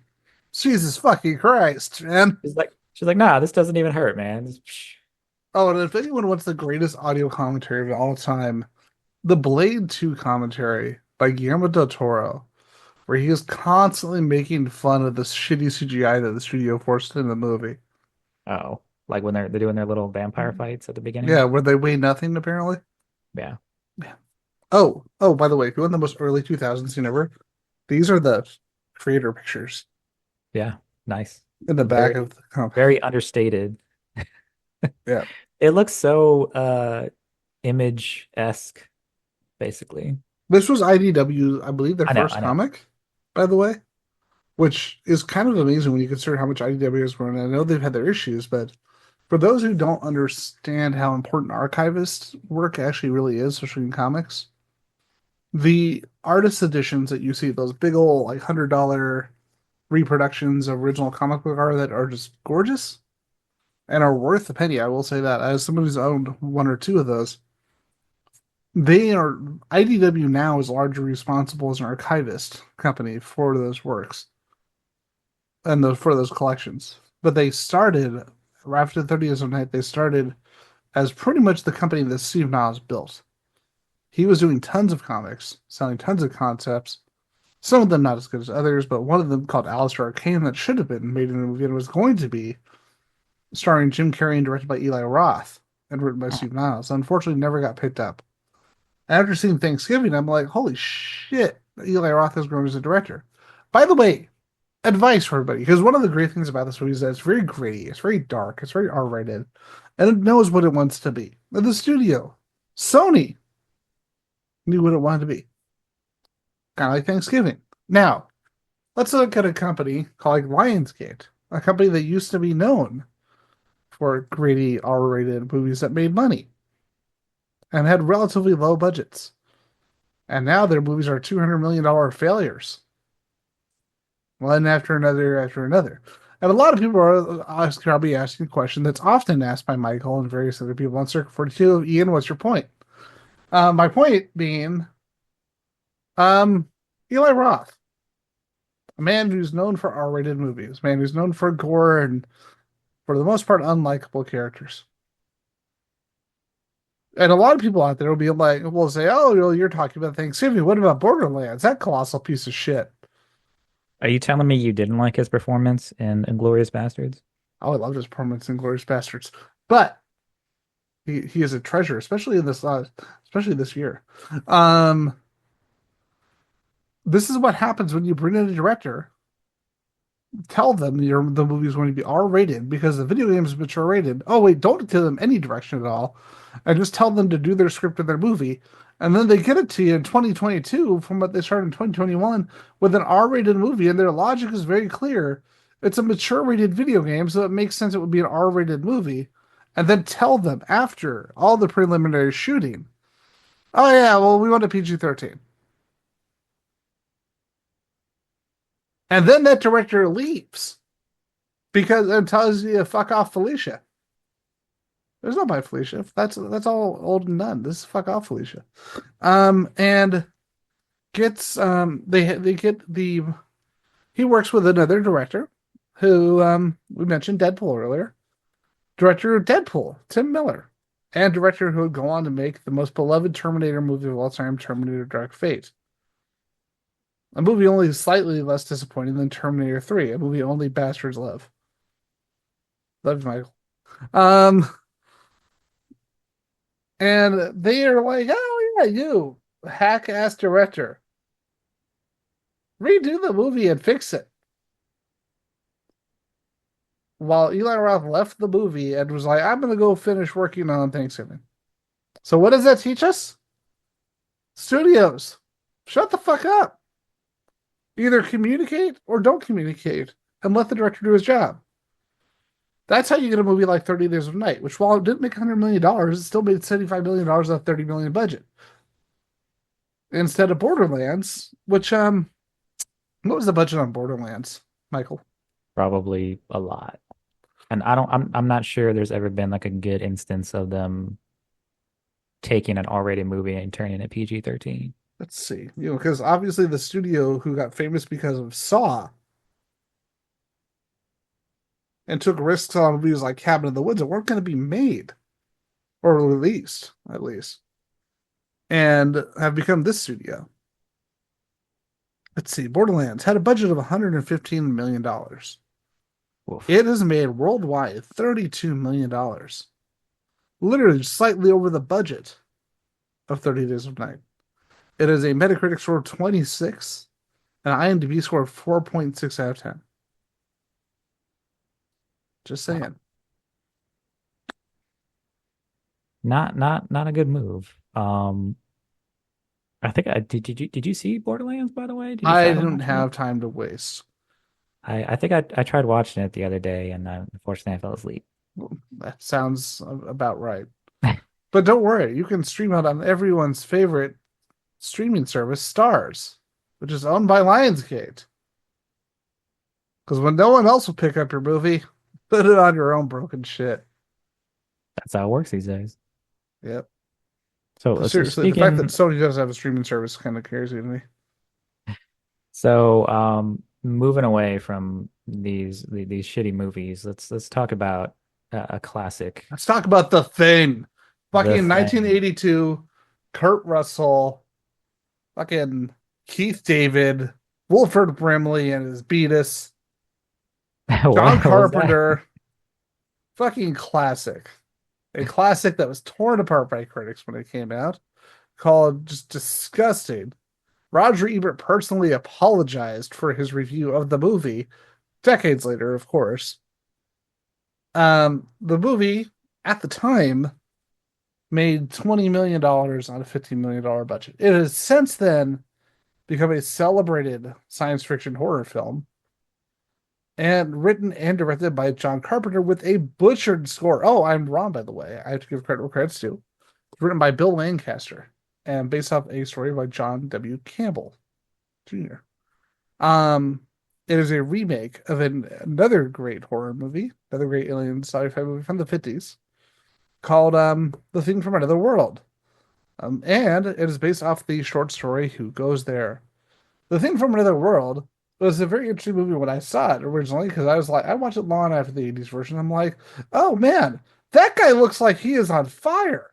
Jesus fucking Christ, man. She's like, nah, this doesn't even hurt, man. Oh, and if anyone wants the greatest audio commentary of all time, the Blade 2 commentary by Guillermo del Toro, where he is constantly making fun of the shitty CGI that the studio forced in the movie. Oh, like when they're doing their little vampire fights at the beginning. Yeah, where they weigh nothing apparently. Yeah, Yeah. Oh, by the way, if you want the most early 2000s scene ever, these are the creator pictures yeah, nice. in the back Very, of the comp. very understated. Yeah. It looks so image-esque, basically. This was IDW, I believe, their I first know. comic, by the way, which is kind of amazing when you consider how much IDW has grown. I know they've had their issues, but for those who don't understand how important archivist work actually really is, especially in comics, the artist editions that you see, those big old like $100 reproductions of original comic book art that are just gorgeous and are worth a penny. I will say that as someone who's owned one or two of those, they are IDW now is largely responsible as an archivist company for those works and those for those collections. But they started after the 30 Years of Night. They started as pretty much the company that Steve Niles built. He was doing tons of comics, selling tons of concepts. Some of them not as good as others, but one of them called Alistair Arcane that should have been made into a movie and was going to be starring Jim Carrey and directed by Eli Roth and written by Steve Niles. Unfortunately, never got picked up. After seeing Thanksgiving, I'm like, holy shit, Eli Roth has grown as a director. By the way, advice for everybody, because one of the great things about this movie is that it's very gritty, it's very dark, it's very R-rated, and it knows what it wants to be. And the studio, Sony, knew what it wanted to be. Kind of like Thanksgiving. Now, let's look at a company called Lionsgate, a company that used to be known for gritty R-rated movies that made money and had relatively low budgets. And now their movies are $200 million failures, one after another after another. And a lot of people are probably asking a question that's often asked by Michael and various other people on Circuit 42. Ian, what's your point? My point being, um, Eli Roth, a man who's known for R-rated movies, a man who's known for gore and, for the most part, unlikable characters. And a lot of people out there will be like, will say, "Oh, you're talking about Thanksgiving. What about Borderlands? That colossal piece of shit." Are you telling me you didn't like his performance in Inglourious Bastards? Oh, I love his performance in Glorious Bastards, but he is a treasure, especially this year. Um, this is what happens when you bring in a director. Tell them the movie is going to be R-rated because the video game is mature rated. Oh wait, don't tell them any direction at all, and just tell them to do their script of their movie, and then they get it to you in 2022 from what they started in 2021 with an R-rated movie, and their logic is very clear. It's a mature rated video game, so it makes sense it would be an R-rated movie, and then tell them after all the preliminary shooting, oh yeah, well we want a PG-13, and then that director leaves because it tells you fuck off Felicia. There's no by Felicia. That's all old and done. This is fuck off Felicia. And gets they get the he works with another director who we mentioned Deadpool earlier. Director of Deadpool, Tim Miller, and director who would go on to make the most beloved Terminator movie of all time, Terminator Dark Fate. A movie only slightly less disappointing than Terminator 3, a movie only bastards love. Love you, Michael. Um, and they are like, oh yeah, you hack ass director, redo the movie and fix it. While Eli Roth left the movie and was like, I'm gonna go finish working on Thanksgiving. So what does that teach us? Studios, shut the fuck up. Either communicate or don't communicate and let the director do his job. That's how you get a movie like 30 Days of Night, which while it didn't make $100 million, it still made $75 million on a $30 million budget. Instead of Borderlands, which, what was the budget on Borderlands, Michael? Probably a lot. And I'm not sure there's ever been like a good instance of them taking an R-rated movie and turning it PG-13. Let's see. Because obviously the studio who got famous because of Saw and took risks on movies like Cabin in the Woods that weren't going to be made or released, at least, and have become this studio. Let's see. Borderlands had a budget of $115 million. Oof. It has made worldwide $32 million. Literally slightly over the budget of 30 Days of Night. It has a Metacritic score of 26 and an IMDb score of 4.6 out of 10. Just saying. Wow. Not a good move. I think I did you see Borderlands, by the way? Did you I start didn't watching it? have time to waste. I think I tried watching it the other day and unfortunately I fell asleep. That sounds about right. But don't worry, you can stream it on everyone's favorite streaming service, Stars, which is owned by Lionsgate. Because when no one else will pick up your movie, put it on your own broken shit. That's how it works these days. Yep. So Seriously, the fact that speaking, Sony does have a streaming service kind of carries me. moving away from these shitty movies, let's talk about a classic, Let's talk about The Thing. The Fucking Thing. 1982, Kurt Russell, fucking Keith David, Wilford Brimley and his Beatus, John What was that? Carpenter. Fucking classic. A classic that was torn apart by critics when it came out, called just disgusting. Roger Ebert personally apologized for his review of the movie, decades later, of course. The movie at the time made $20 million on a $15 million budget. It has since then become a celebrated science fiction horror film and written and directed by John Carpenter with a butchered score. Oh, I'm wrong, by the way. I have to give credit where credit's due. It's written by Bill Lancaster and based off a story by John W. Campbell Jr. Um, it is a remake of another great horror movie, another great alien sci-fi movie from the 50s called The Thing from Another World. And it is based off the short story Who Goes There. The Thing from Another World was a very interesting movie when I saw it originally because I was like, I watched it long after the 80s version. I'm like, oh man, that guy looks like he is on fire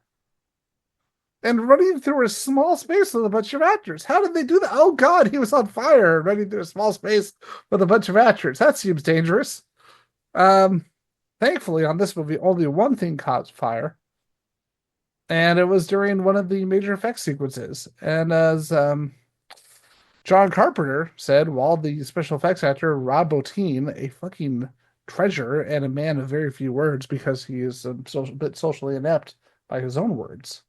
and running through a small space with a bunch of actors. How did they do that? Oh God, he was on fire and running through a small space with a bunch of actors. That seems dangerous. Um, Thankfully, on this movie, only one thing caught fire, and it was during one of the major effects sequences. And as John Carpenter said, while the special effects actor Rob Bottin, a fucking treasure and a man of very few words because he is a bit socially inept by his own words.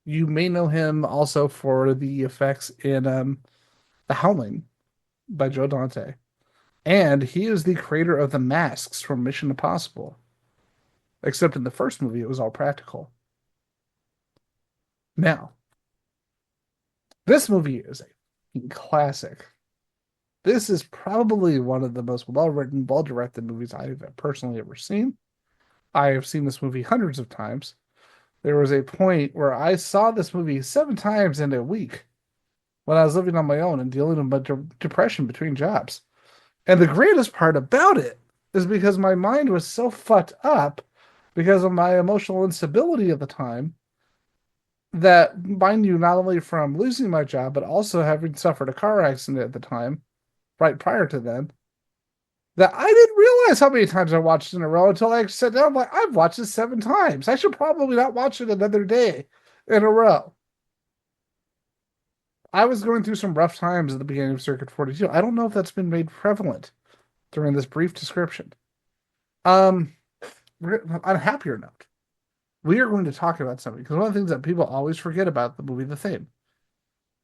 You may know him also for the effects in The Howling by Joe Dante. And he is the creator of the masks from Mission Impossible. Except in the first movie, it was all practical. Now, this movie is a classic. This is probably one of the most well-written, well-directed movies I've personally ever seen. I have seen this movie hundreds of times. There was a point where I saw this movie 7 times in a week when I was living on my own and dealing with depression between jobs. And the greatest part about it is because my mind was so fucked up because of my emotional instability at the time. That, mind you, not only from losing my job, but also having suffered a car accident at the time, right prior to then, that I didn't realize how many times I watched in a row until I sat down. I'm like, I've watched this 7 times. I should probably not watch it another day in a row. I was going through some rough times at the beginning of Circuit 42. I don't know if that's been made prevalent during this brief description. Um, on a happier note, we are going to talk about something because one of the things that people always forget about the movie The Thing,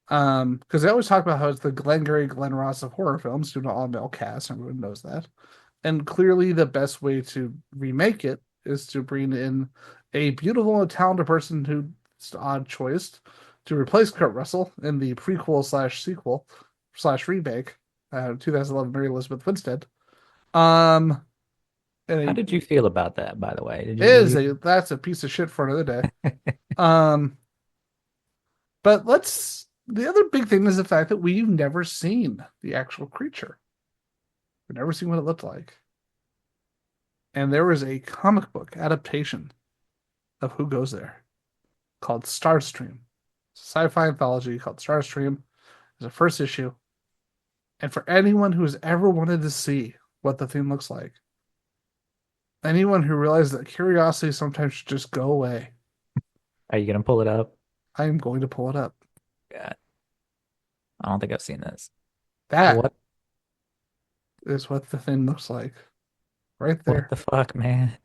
because they always talk about how it's the Glengarry Glen Ross of horror films due to all male cast. Everyone knows that, and clearly the best way to remake it is to bring in a beautiful and talented person who's odd choice to replace Kurt Russell in the prequel slash sequel slash remake, 2011 Mary Elizabeth Winstead. Um, How and did you feel about that, by the way? Did it you is a that's a piece of shit for another day. Um, but the other big thing is the fact that we've never seen the actual creature. We've never seen what it looked like. And there was a comic book adaptation of Who Goes There called Starstream. It's a sci-fi anthology called Starstream. It's a first issue. And for anyone who's ever wanted to see what the thing looks like, anyone who realizes that curiosity sometimes should just go away, are you gonna pull it up? I am going to pull it up. God, I don't think I've seen this. That What is what the thing looks like. Right what there. the fuck, man?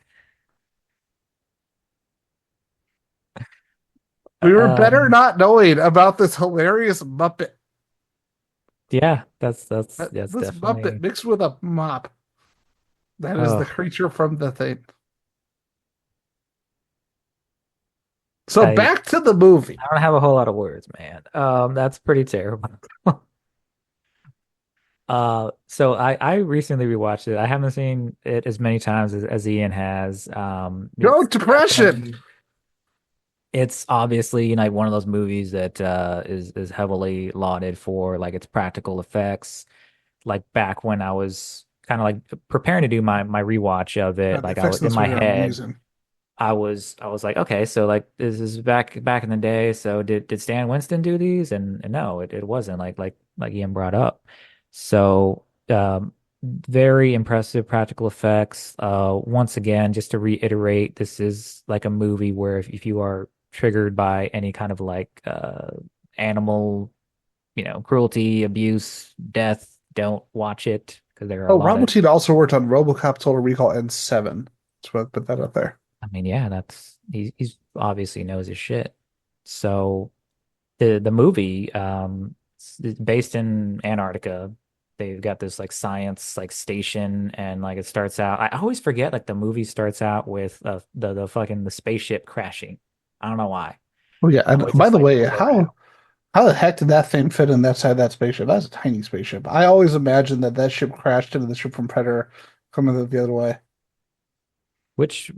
We were better Um, not knowing about this hilarious Muppet. yeah, that's This Muppet definitely. mixed with a mop. That is the Oh, creature from the thing. So I back to the movie. I don't have a whole lot of words, man. That's pretty terrible. So I recently rewatched it. I haven't seen it as many times as Ian has. Go depression. It's obviously, you know, like one of those movies that is heavily lauded for like its practical effects. Like back when I was kind of like preparing to do my rewatch of it, God, the like I effects was in in this my movie are head, amazing. I was like, okay, so like this is back in the day. So did Stan Winston do these? And no, it wasn't like Ian brought up. So very impressive practical effects. Once again, just to reiterate, this is like a movie where if you are triggered by any kind of like animal, you know, cruelty, abuse, death, don't watch it because there are a Oh, lot Ron of Montino also worked on RoboCop Total Recall and Seven. Just want to put that up there. I mean, yeah, that's he's obviously knows his shit. So the movie it's based in Antarctica. They've got this like science like station and like it starts out. I always forget like the movie starts out with the fucking the spaceship crashing. I don't know why. Oh yeah, I and always by just the like way, blur it out. how the heck did that thing fit in that side of that spaceship? That's a tiny spaceship. I always imagined that that ship crashed into the ship from Predator coming the other way. Which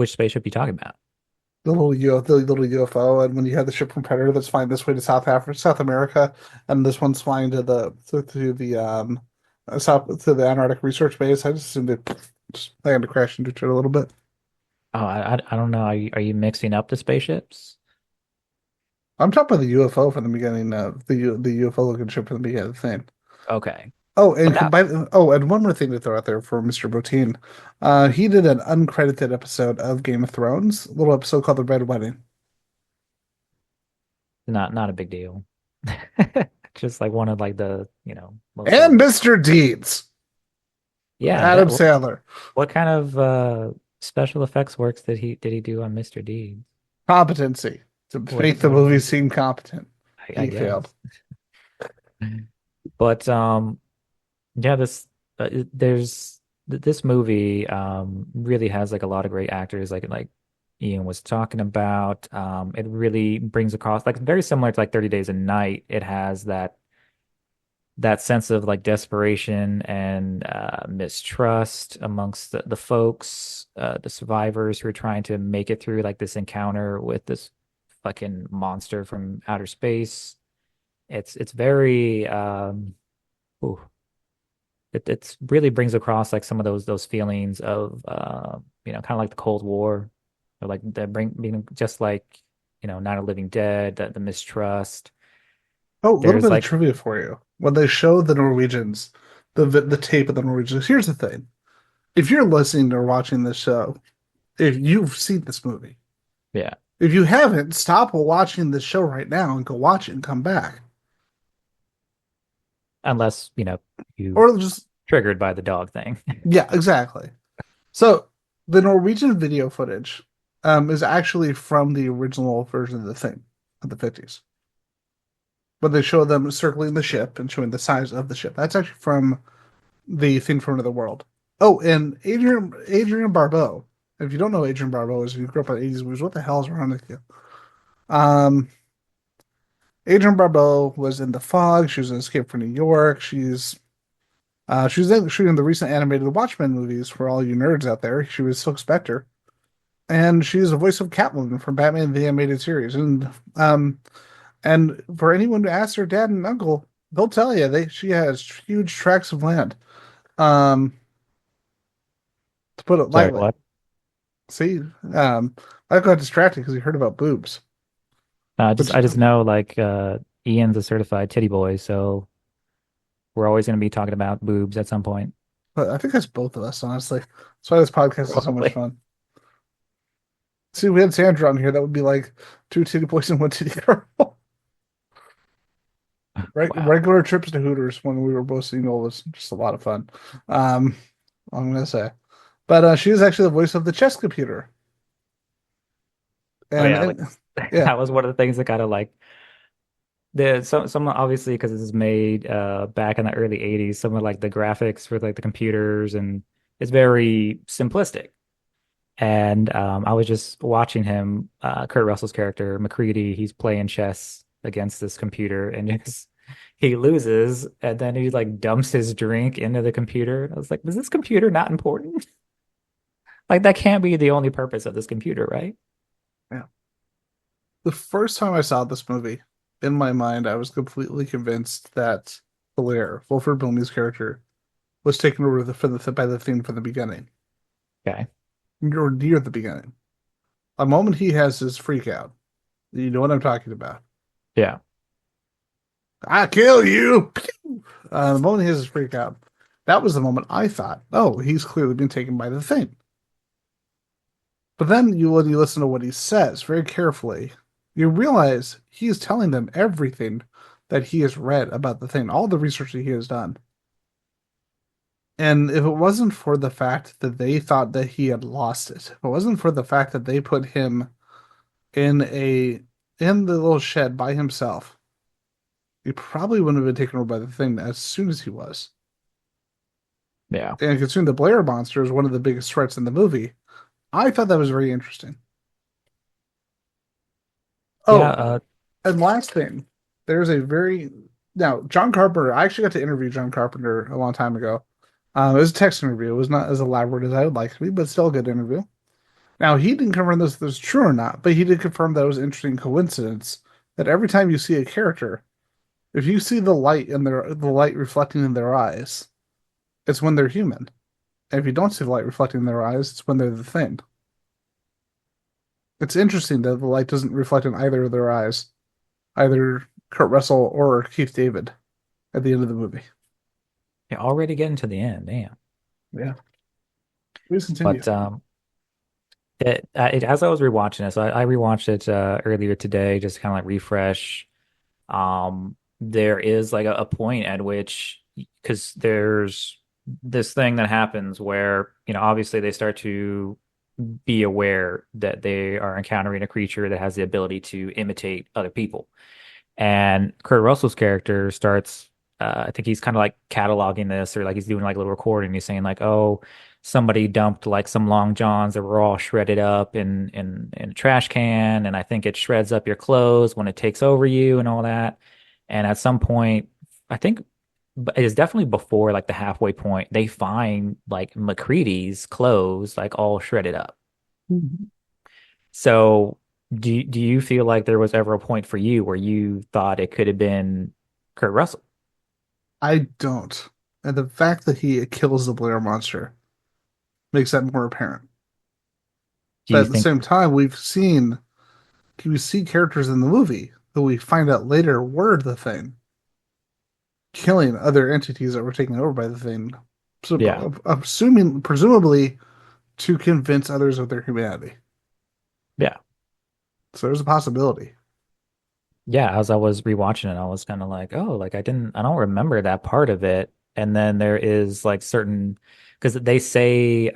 spaceship you talking about? The little UFO, and when you have the ship from Predator that's flying this way to South America, and this one's flying to the south to the Antarctic research base, I just assumed it just land to crash into each other a little bit. Oh, I don't know. Are you mixing up the spaceships? I'm talking about the UFO from the beginning, the UFO looking ship from the beginning of the thing. Okay. Oh, Well, and that and one more thing to throw out there for Mr. Bottin. He did an uncredited episode of Game of Thrones, a little episode called The Red Wedding. not a big deal. Just like one of like the, you know, most And celebrated. Mr. Deeds with Yeah, Adam that Sandler. what kind of special effects works did he do on Mr. Deeds? Competency. To make the What did movie he do? seem competent. I He failed. guess. But yeah, this movie really has like a lot of great actors like Ian was talking about. It really brings across like very similar to like 30 Days a Night. It has that sense of like desperation and mistrust amongst the folks, the survivors who are trying to make it through like this encounter with this fucking monster from outer space. It's very ooh, it's really brings across like some of those feelings of you know, kind of like the Cold War. Or like the bring being just like, Night of the Living Dead, the mistrust. Oh, a little There's bit of like, trivia for you. When they show the Norwegians, the tape of the Norwegians, here's the thing. If you're listening or watching this show, if you've seen this movie, yeah, if you haven't, stop watching this show right now and go watch it and come back. unless, you Or just, triggered by the dog thing. yeah, exactly. So the Norwegian video footage is actually from the original version of the thing of the 50s. But they show them circling the ship and showing the size of the ship. That's actually from the thing from another world. Oh, and Adrian Barbeau. If you don't know Adrian Barbeau is, if you grew up on the 80s movies, what the hell is wrong with you? Um, Adrian Barbeau was in The Fog. She was in Escape from New York. She was actually in the recent animated Watchmen movies for all you nerds out there. She was Silk Spectre, and she's the voice of Catwoman from Batman the Animated Series. And for anyone to ask her dad and uncle, they'll tell you she has huge tracts of land. Um, to put it Sorry, lightly. what? See, I got distracted because he heard about boobs, Just which I just know like Ian's a certified titty boy, so we're always going to be talking about boobs at some point. but I think that's both of us, honestly. That's why this podcast is so much Probably. fun. See, we had Sandra on here, that would be like two titty boys and one titty girl. Right, Wow. regular trips to Hooters when we were both single was just a lot of fun. Um, I'm gonna say, but she is actually the voice of the chess computer, Oh yeah, and like yeah, that was one of the things that kind of like some obviously because this is made back in the early 80s, some of like the graphics for like the computers and it's very simplistic. And I was just watching him, Kurt Russell's character, McCready, he's playing chess against this computer and just he loses and then he like dumps his drink into the computer. I was like, is this computer not important? Like that can't be the only purpose of this computer, right? yeah. The first time I saw this movie, in my mind, I was completely convinced that Blair, Wilford Brimley's character, was taken over by the theme from the beginning, Okay. or near the beginning. A moment he has his freak out. You know what I'm talking about. Yeah. I kill you. The moment he has his freak out, that was the moment I thought, oh, he's clearly been taken by the thing. But then when you listen to what he says very carefully, you realize he is telling them everything that he has read about the thing, all the research that he has done. And if it wasn't for the fact that they thought that he had lost it, if it wasn't for the fact that they put him in the little shed by himself, he probably wouldn't have been taken over by the thing as soon as he was. Yeah. And considering the Blair monster is one of the biggest threats in the movie, I thought that was very interesting. Yeah. Oh, and last thing, there's a very now John Carpenter. I actually got to interview John Carpenter a long time ago. It was a text interview. It was not as elaborate as I would like to be, but still a good interview. Now he didn't confirm this was true or not, but he did confirm that it was an interesting coincidence that every time you see a character, if you see the light reflecting in their eyes, it's when they're human. And if you don't see the light reflecting in their eyes, it's when they're the thing. It's interesting that the light doesn't reflect in either of their eyes, either Kurt Russell or Keith David at the end of the movie. Yeah. Already getting to the end. Damn. Yeah. Please continue. But as I was rewatching it, so I rewatched it earlier today, just kind of like refresh. There is like a point at which, because there's this thing that happens where, obviously they start to be aware that they are encountering a creature that has the ability to imitate other people. And Kurt Russell's character starts, I think he's kind of like cataloging this or like he's doing like a little recording. He's saying like, oh, somebody dumped like some long johns that were all shredded up in a trash can, and I think it shreds up your clothes when it takes over you and all that. And at some point, I think it is definitely before like the halfway point, they find like McCready's clothes like all shredded up. Mhm. So do you feel like there was ever a point for you where you thought it could have been Kurt Russell? I don't. And the fact that he kills the Blair monster makes that more apparent. Do But you at the think? same time, we see characters in the movie that we find out later were the Thing, killing other entities that were taken over by the Thing. So, Yeah. presumably, to convince others of their humanity. Yeah. So there's a possibility. Yeah, as I was rewatching it, I was kind of like, oh, like I don't remember that part of it. And then there is like certain, because they say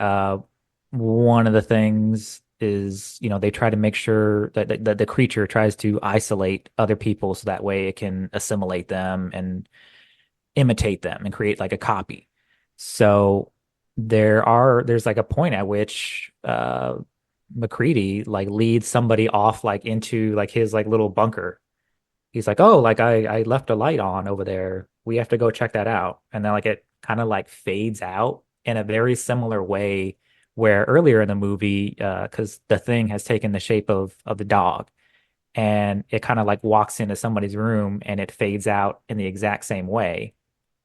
one of the things is, they try to make sure that the creature tries to isolate other people so that way it can assimilate them and imitate them and create like a copy. So there's like a point at which McCready like leads somebody off like into like his like little bunker. He's like, "Oh, like I left a light on over there. We have to go check that out." And then like it kind of like fades out in a very similar way where earlier in the movie, because the thing has taken the shape of the dog, and it kind of like walks into somebody's room and it fades out in the exact same way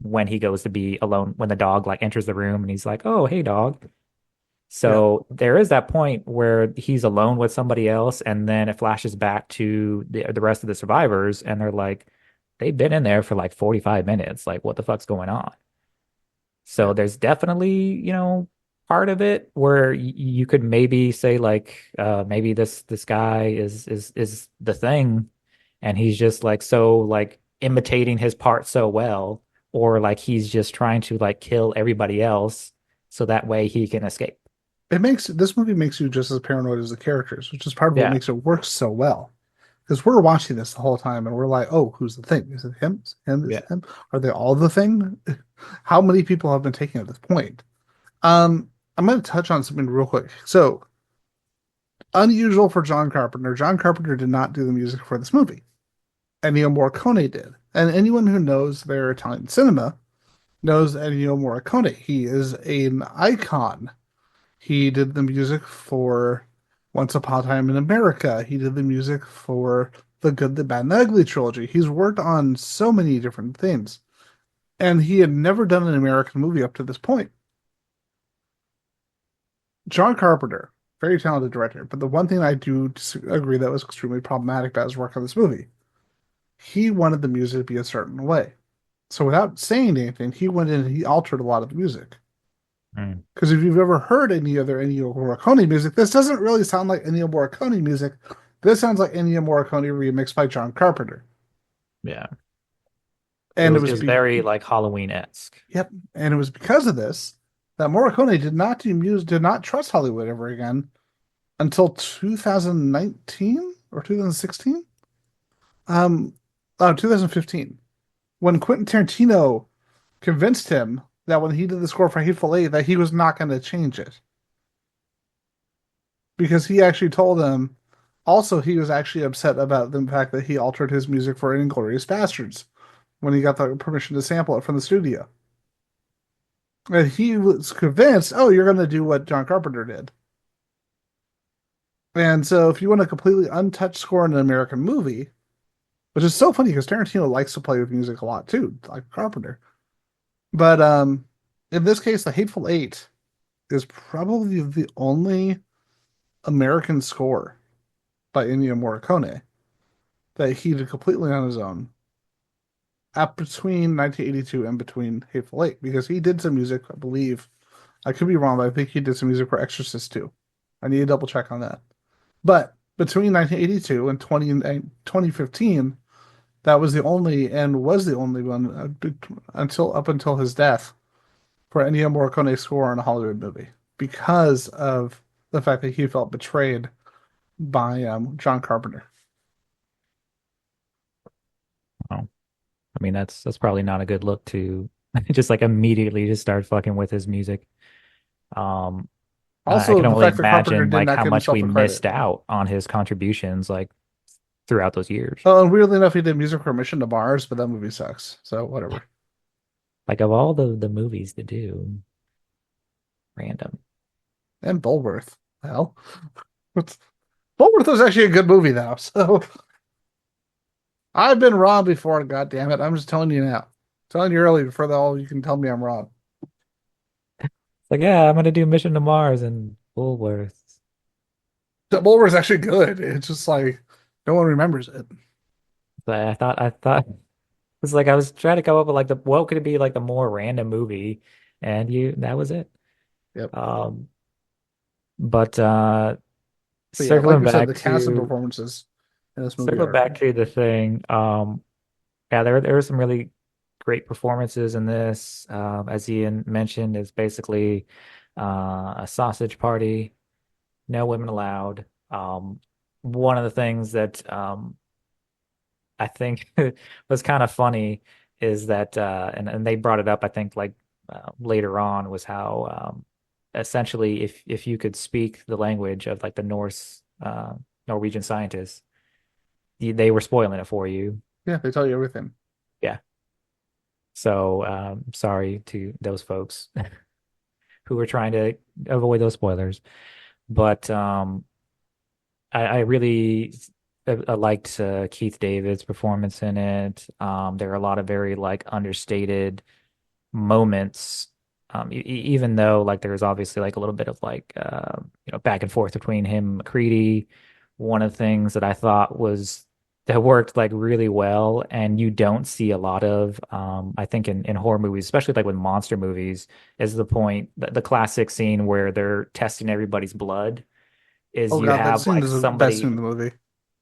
when he goes to be alone, when the dog like enters the room and he's like, "Oh, hey dog." Yeah. So there is that point where he's alone with somebody else, and then it flashes back to the rest of the survivors, and they're like, they've been in there for like 45 minutes. Like, what the fuck's going on? Yeah. So there's definitely, part of it where you could maybe say like, maybe this guy is the Thing, and he's just like so like imitating his part so well, or like he's just trying to like kill everybody else so that way he can escape. This movie makes you just as paranoid as the characters, which is part of what Yeah. makes it work so well. Because we're watching this the whole time and we're like, oh, who's the Thing? Is it him? Is it him? Is Yeah. it him? Are they all the Thing? How many people have been taken at this point? I'm going to touch on something real quick. So, unusual for John Carpenter. John Carpenter did not do the music for this movie. Ennio Morricone did. And anyone who knows their Italian cinema knows Ennio Morricone. He is an icon. He did the music for Once Upon a Time in America. He did the music for the Good, the Bad, and the Ugly trilogy. He's worked on so many different things. And he had never done an American movie up to this point. John Carpenter, very talented director, but the one thing I do agree that was extremely problematic about his work on this movie, he wanted the music to be a certain way. So without saying anything, he went in and he altered a lot of the music. Mm. Because if you've ever heard any other Ennio Morricone music, this doesn't really sound like Ennio Morricone music. This sounds like Ennio Morricone remixed by John Carpenter. Yeah. It And was it was very like Halloween-esque. yep, and it was because of this that Morricone did not trust Hollywood ever again until 2019 or 2016. 2015, when Quentin Tarantino convinced him that when he did the score for Hateful Eight that he was not going to change it because he actually told him. Also, he was actually upset about the fact that he altered his music for Inglourious Bastards when he got the permission to sample it from the studio. And he was convinced, oh, you're going to do what John Carpenter did. And so, if you want a completely untouched score in an American movie, which is so funny because Tarantino likes to play with music a lot too, like Carpenter. But in this case, The Hateful Eight is probably the only American score by Ennio Morricone that he did completely on his own at between 1982 and between Hateful Eight because he did some music, I believe. I could be wrong, but I think he did some music for Exorcist too. I need to double check on that. But between 1982 and 2015, that was the only and was the only one until his death for Ennio Morricone score on a Hollywood movie because of the fact that he felt betrayed by John Carpenter. Oh, I mean, that's probably not a good look to just like immediately just start fucking with his music. Um, I Also, can the only fact that Carpenter imagine did like not how give much himself we the credit. missed out on his contributions like throughout those years. Oh, and weirdly enough, he did music for Mission to Mars, but that movie sucks. So whatever. Like of all the movies to do, random. And Bulworth. Well, what's Bulworth was actually a good movie though. So I've been wrong before. God damn it! I'm just telling you now. Telling you early before all you can tell me I'm wrong. Like, yeah, I'm gonna do Mission to Mars and Woolworths. Dumbledore was actually good. It's just like no one remembers it. But I thought it's like I was trying to come up with like the what could it be like the more random movie, and you that was it. Yep. Um, but But yeah, like circling we said, back the cast and to performances in this movie circling are back to the thing, yeah, there were some really great performances in this. As Ian mentioned, it's basically a sausage party, no women allowed. One of the things that I think was kind of funny is that, and they brought it up, I think, like later on, was how essentially, if you could speak the language of like the Norse Norwegian scientists, they were spoiling it for you. yeah, they tell you everything. Yeah. So sorry to those folks who were trying to avoid those spoilers. But I really liked Keith David's performance in it. There are a lot of very like understated moments. Even though like there's obviously like a little bit of like back and forth between him and McCready. One of the things that I thought was that worked like really well and you don't see a lot of I think in horror movies, especially like with monster movies, is the classic scene where they're testing everybody's blood is Oh god, that scene is the best scene in the movie.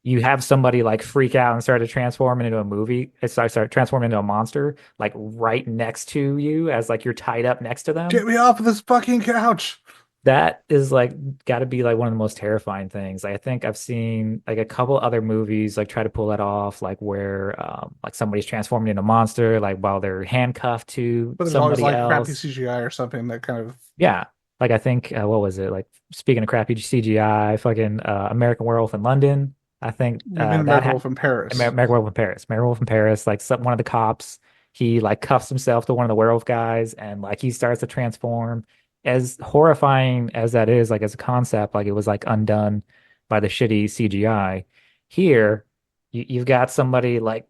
you have somebody like freak out and start to transform into a movie, start transforming into a monster, like right next to you as like you're tied up next to Get them. me off of this fucking couch. That is like got to be like one of the most terrifying things. I think I've seen like a couple other movies like try to pull that off, like where like somebody's transforming into a monster, like while they're handcuffed to But there's always somebody like crappy else. CGI or something that kind of Yeah. Like I think what was it? Like speaking of crappy CGI, fucking American Werewolf in London. I think you mean that American Wolf in Paris. American Werewolf in Paris. American Werewolf in Paris. Like one of the cops, he like cuffs himself to one of the werewolf guys, and like he starts to transform. As horrifying as that is, like as a concept, like it was like undone by the shitty CGI. Here, you've got somebody like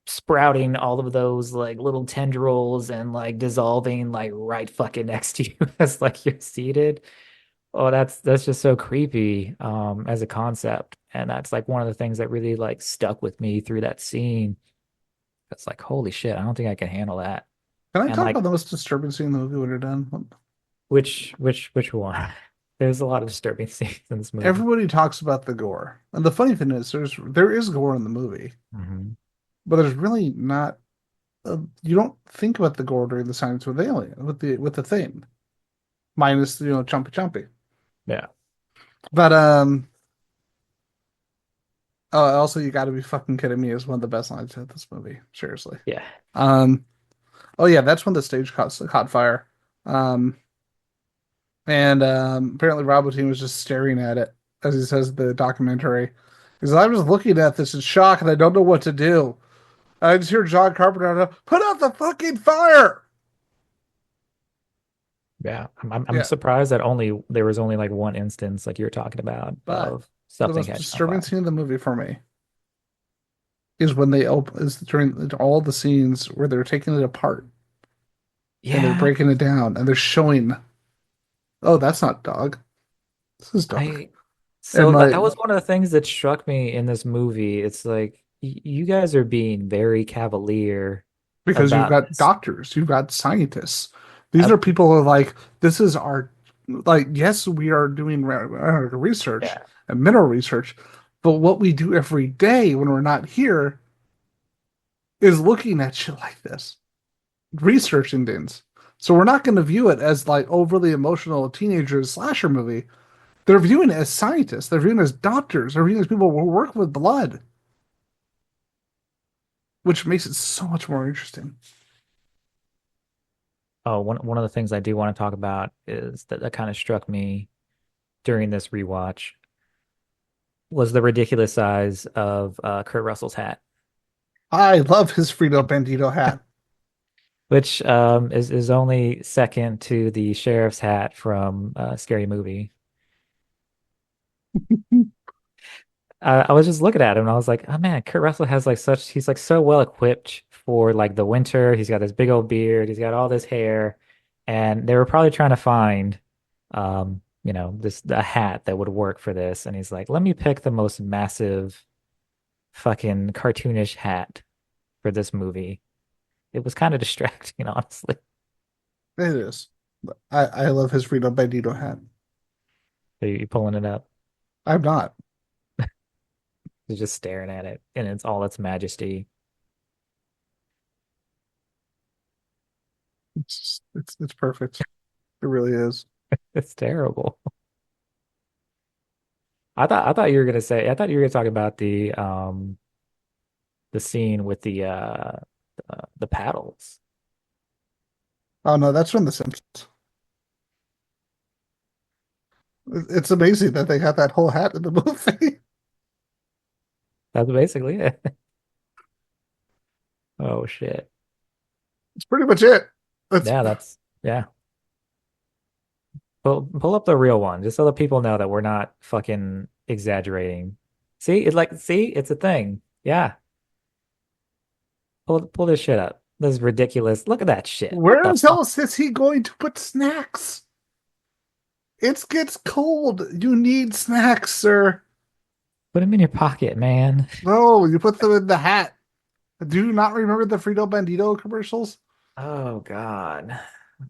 sprouting all of those like little tendrils and like dissolving like right fucking next to you as like you're seated. Oh, that's just so creepy as a concept. And that's like one of the things that really like stuck with me through that scene. It's like, holy shit, I don't think I can handle that. Can I And talk like about the most disturbing scene in the movie when you're done? which one? There's a lot of disturbing scenes in this movie. Everybody talks about the gore. And the funny thing is there is gore in the movie, Hmm. but there's really not you don't think about the gore during the Silence with the Alien with the thing. Minus, Chumpy Chumpy. Yeah. But also you gotta be fucking kidding me is one of the best lines in this movie. Seriously. Yeah. Um oh yeah, that's when the stage caught fire. Um and apparently Rob Bottin was just staring at it, as he says in the documentary. Because I was looking at this in shock and I don't know what to do. I just hear John Carpenter put out the fucking fire. Yeah. I'm Yeah, surprised that only there was only like one instance like you're talking about but of the something most catching on disturbing fire. scene in the movie for me is when they open is during all the scenes where they're taking it apart and they're Yeah. breaking it down and they're showing, oh, that's not dog. This is dog. I And so that like that was one of the things that struck me in this movie. It's like you guys are being very cavalier because you've about got this. doctors, you've got scientists. These I, are people who are like, this is our like, yes, we are doing research yeah. and mineral research, but what we do every day when we're not here is looking at shit like this, researching things. So we're not going to view it as like overly emotional teenager slasher movie. They're viewing it as scientists. They're viewing it as doctors. They're viewing it as people who work with blood, which makes it so much more interesting. Oh, one of the things I do want to talk about is that kind of struck me during this rewatch was the ridiculous size of Kurt Russell's hat, I love his Frito Bandito hat. which is only second to the sheriff's hat from Scary Movie. I was just looking at him and I was like, oh man, Kurt Russell has like he's like so well equipped for like the winter. He's got this big old beard, he's got all this hair, and they were probably trying to find this a hat that would work for this, and he's like, let me pick the most massive fucking cartoonish hat for this movie. It was kind of distracting, honestly. It is. I love his Frito Bandito hat. So you pulling it up, I'm not. you're just staring at it, and it's all its majesty. It's perfect. It really is. It's terrible. I thought you were gonna say I thought you were gonna talk about the scene with the paddles. Oh no, that's from The Simpsons. It's amazing that they got that whole hat in the movie. That's basically it. Oh shit. It's pretty much it. That's Yeah, yeah. Pull up the real one just so that people know that we're not fucking exaggerating. See, it's a thing. Yeah. Pull this shit up. This is ridiculous. Look at that shit. What where the fuck? else is he going to put snacks? It gets cold. You need snacks, sir. Put him in your pocket, man. No, you put them in the hat. Do you not remember the Frito Bandito commercials? Oh God.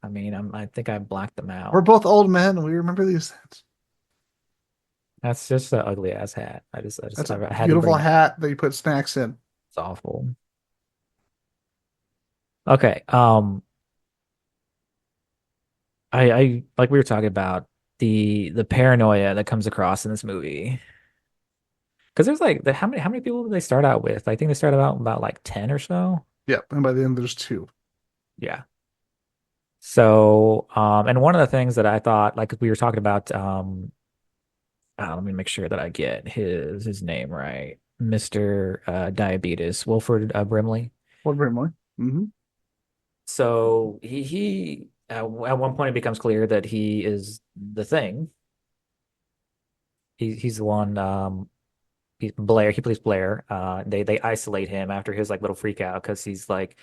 I mean, I think I blacked them We're out. both old men. We remember these things. That's just an ugly ass hat. That's a I had to beautiful bring that. hat that you put snacks in. It's awful. Okay. I like we were talking about the paranoia that comes across in this movie. Because there's like how many people did they start out with? I think they started out about like 10 or so. Yep, and by the end there's two. Yeah. So, and one of the things that I thought, like we were talking about, let me make sure that I get his name right. Mr. Diabetes, Wilford Brimley. What Brimley? Mm-hmm. So he at one point it becomes clear that he is the thing. He's the one. He's Blair. He plays Blair. They isolate him after his like little freak out because he's like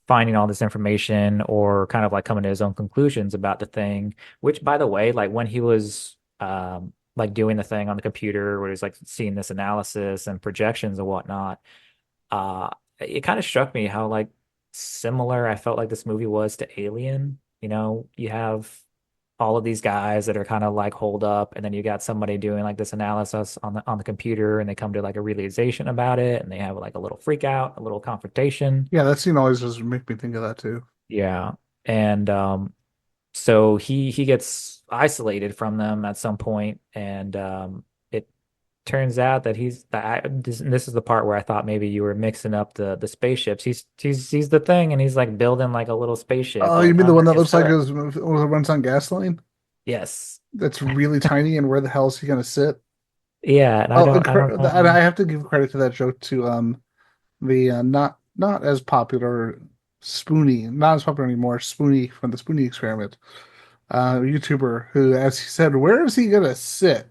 finding all this information or kind of like coming to his own conclusions about the thing. Which, by the way, like when he was like doing the thing on the computer where he's like seeing this analysis and projections and whatnot, uh, it kind of struck me how like similar I felt like this movie was to Alien. You have all of these guys that are kind of like holed up, and then you got somebody doing like this analysis on the computer, and they come to like a realization about it, and they have like a little freak out, a little confrontation. Yeah, that scene always just make me think of that too. Yeah. And so he gets isolated from them at some point, and it turns out that this is the part where I thought maybe you were mixing up the spaceships. He's the thing, and he's like building like a little spaceship Oh, you like mean the one under that his looks like foot. it runs on gasoline? Yes. That's really tiny, and where the hell is he gonna sit? Yeah, and Oh, I don't and I know. have to give credit to that joke to the not as popular Spoonie, not as popular anymore, Spoonie from the Spoonie Experiment, YouTuber who, as he said, where is he gonna sit? Yeah.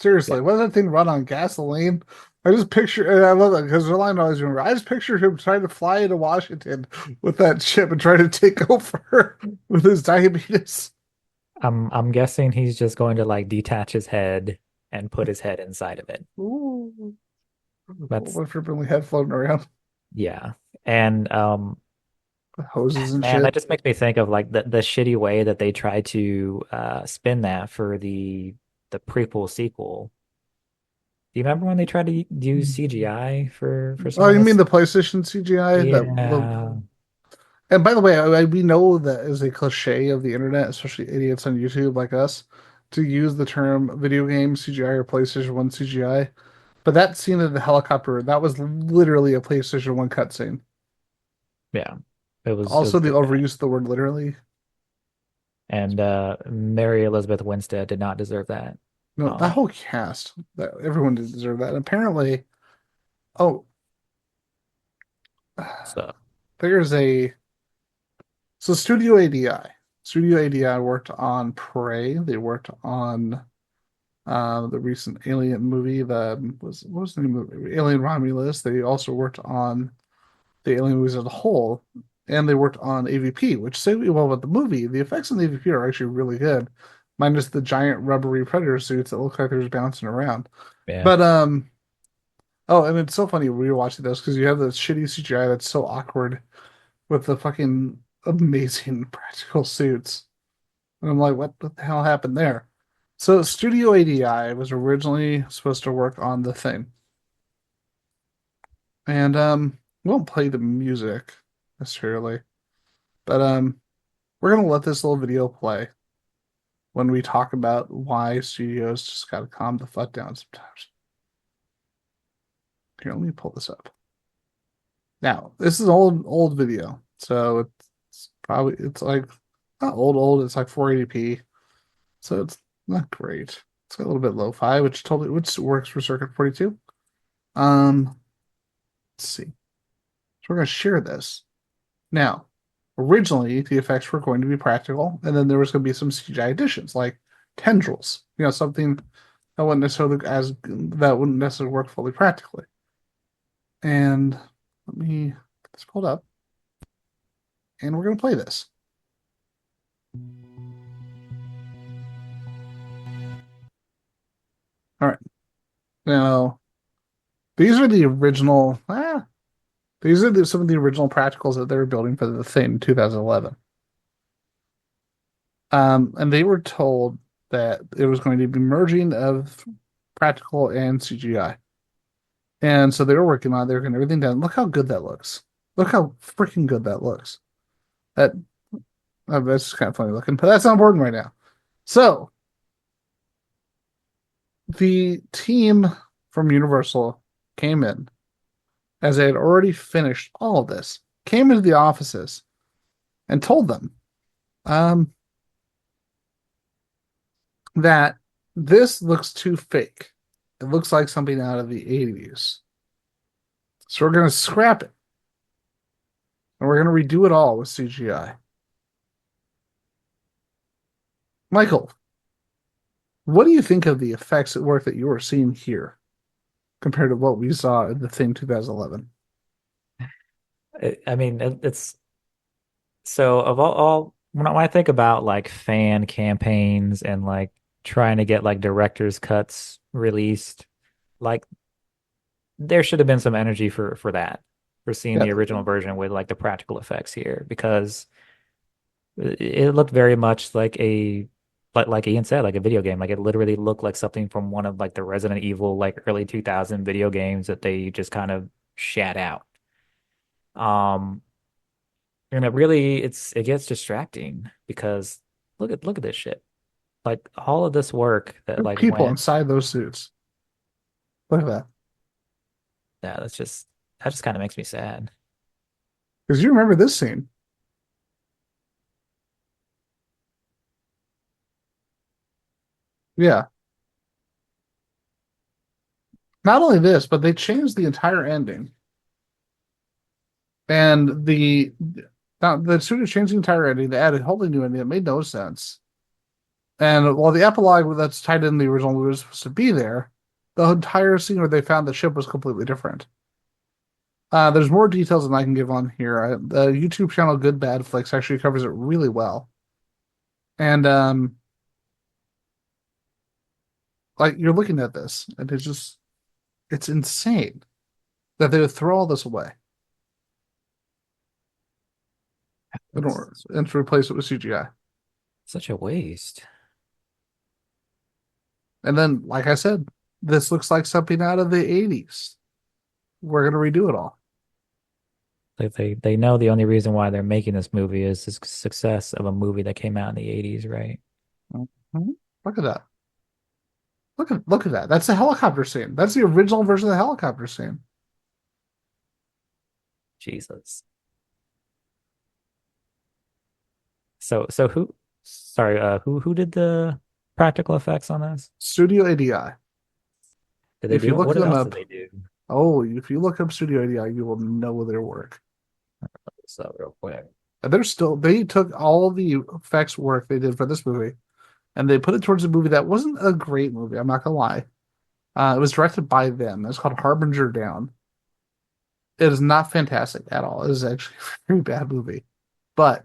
Seriously, what does that thing run on gasoline? I just picture, and I love that because the line I always remember. I just picture him trying to fly into Washington with that ship and try to take over with his diabetes. I'm guessing he's just going to like detach his head and put his head inside of it. Ooh, That's what for Brimley head floating around, yeah. And hoses and man, that shit. just makes me think of like the shitty way that they tried to spin that for the prequel sequel. Do you remember when they tried to use CGI for some Oh, of you mean this? the PlayStation CGI? Yeah. And by the way, we know that is a cliche of the internet, especially idiots on YouTube like us, to use the term video game CGI or PlayStation 1 CGI. But that scene of the helicopter, that was literally a PlayStation 1 cutscene. Yeah. It was Also, the pretty bad. overuse of the word literally. And Mary Elizabeth Winstead did not deserve that. No, that Um, whole cast, that everyone did deserve that. Apparently, oh, so there's a so Studio ADI. Studio ADI worked on Prey. They worked on the recent Alien movie that was what was the name of the movie? Alien Romulus. They also worked on the Alien movies as a whole, and they worked on AVP, which say well with the movie, the effects in the AVP are actually really good. minus the giant rubbery predator suits that look like they're just bouncing around. Yeah. But oh, and it's so funny when you're watching those because you have this shitty CGI that's so awkward with the fucking amazing practical suits. And I'm like, what the hell happened there? So Studio ADI was originally supposed to work on the thing. And we won't play the music necessarily, but we're gonna let this little video play when we talk about why studios just gotta calm the fuck down sometimes. Here, let me pull this up. Now, this is an old video, so it's like not old, it's like 480p, so it's not great. It's got a little bit lo-fi, which works for Circuit 42. Um, let's see. So we're gonna share this. Now, originally the effects were going to be practical, and then there was going to be some CGI additions, like tendrils, something that wouldn't necessarily work fully practically. And let me get this pulled up, and we're going to play this. All right. Now, these are the original. These are some of the original practicals that they were building for the thing in 2011. And they were told that it was going to be merging of practical and CGI. And so they were working on it. They were getting everything done. Look how good that looks. Look how freaking good that looks. That that's kind of funny looking, but that's not important right now. So the team from Universal came in as they had already finished all of this, came into the offices and told them that this looks too fake. It looks like something out of the 80s. So we're going to scrap it. And we're going to redo it all with CGI. Michael, what do you think of the effects at work that you are seeing here compared to what we saw in the Thing 2011? I mean, it's so of all when I think about like fan campaigns and like trying to get like director's cuts released, like there should have been some energy for that, for seeing Yeah, the original version with like the practical effects here because it looked very much like like Ian said, like a video game. Like it literally looked like something from one of like the Resident Evil like early 2000 video games that they just kind of shat out. Um, and it gets distracting because look at this shit. Like all of this work that there are like people went, inside those suits. Look at that. yeah, that just kind of makes me sad. Because you remember this scene. Yeah. Not only this, but they changed the entire ending. And the studio changed the entire ending. They added a wholly new ending. It made no sense. And while the epilogue that's tied in the original movie was supposed to be there, the entire scene where they found the ship was completely different. There's more details than I can give on here. The YouTube channel Good Bad Flicks actually covers it really well. And like you're looking at this, and it's insane that they would throw all this away It's and to replace it with CGI. such a waste. And then, like I said, this looks like something out of the 80s. We're gonna redo it all. Like they know the only reason why they're making this movie is the success of a movie that came out in the 80s, right? Mhm. Look at that. Look at that. That's the helicopter scene. That's the original version of the helicopter scene. Jesus. So who did the practical effects on this? Studio ADI. Did they If you do look what them else did up, they do? oh, if you look up Studio ADI, you will know their work. So real quick. And they took all the effects work they did for this movie and they put it towards a movie that wasn't a great movie. I'm not gonna lie. It was directed by them. It's called Harbinger Down. It is not fantastic at all. It is actually a very bad movie. But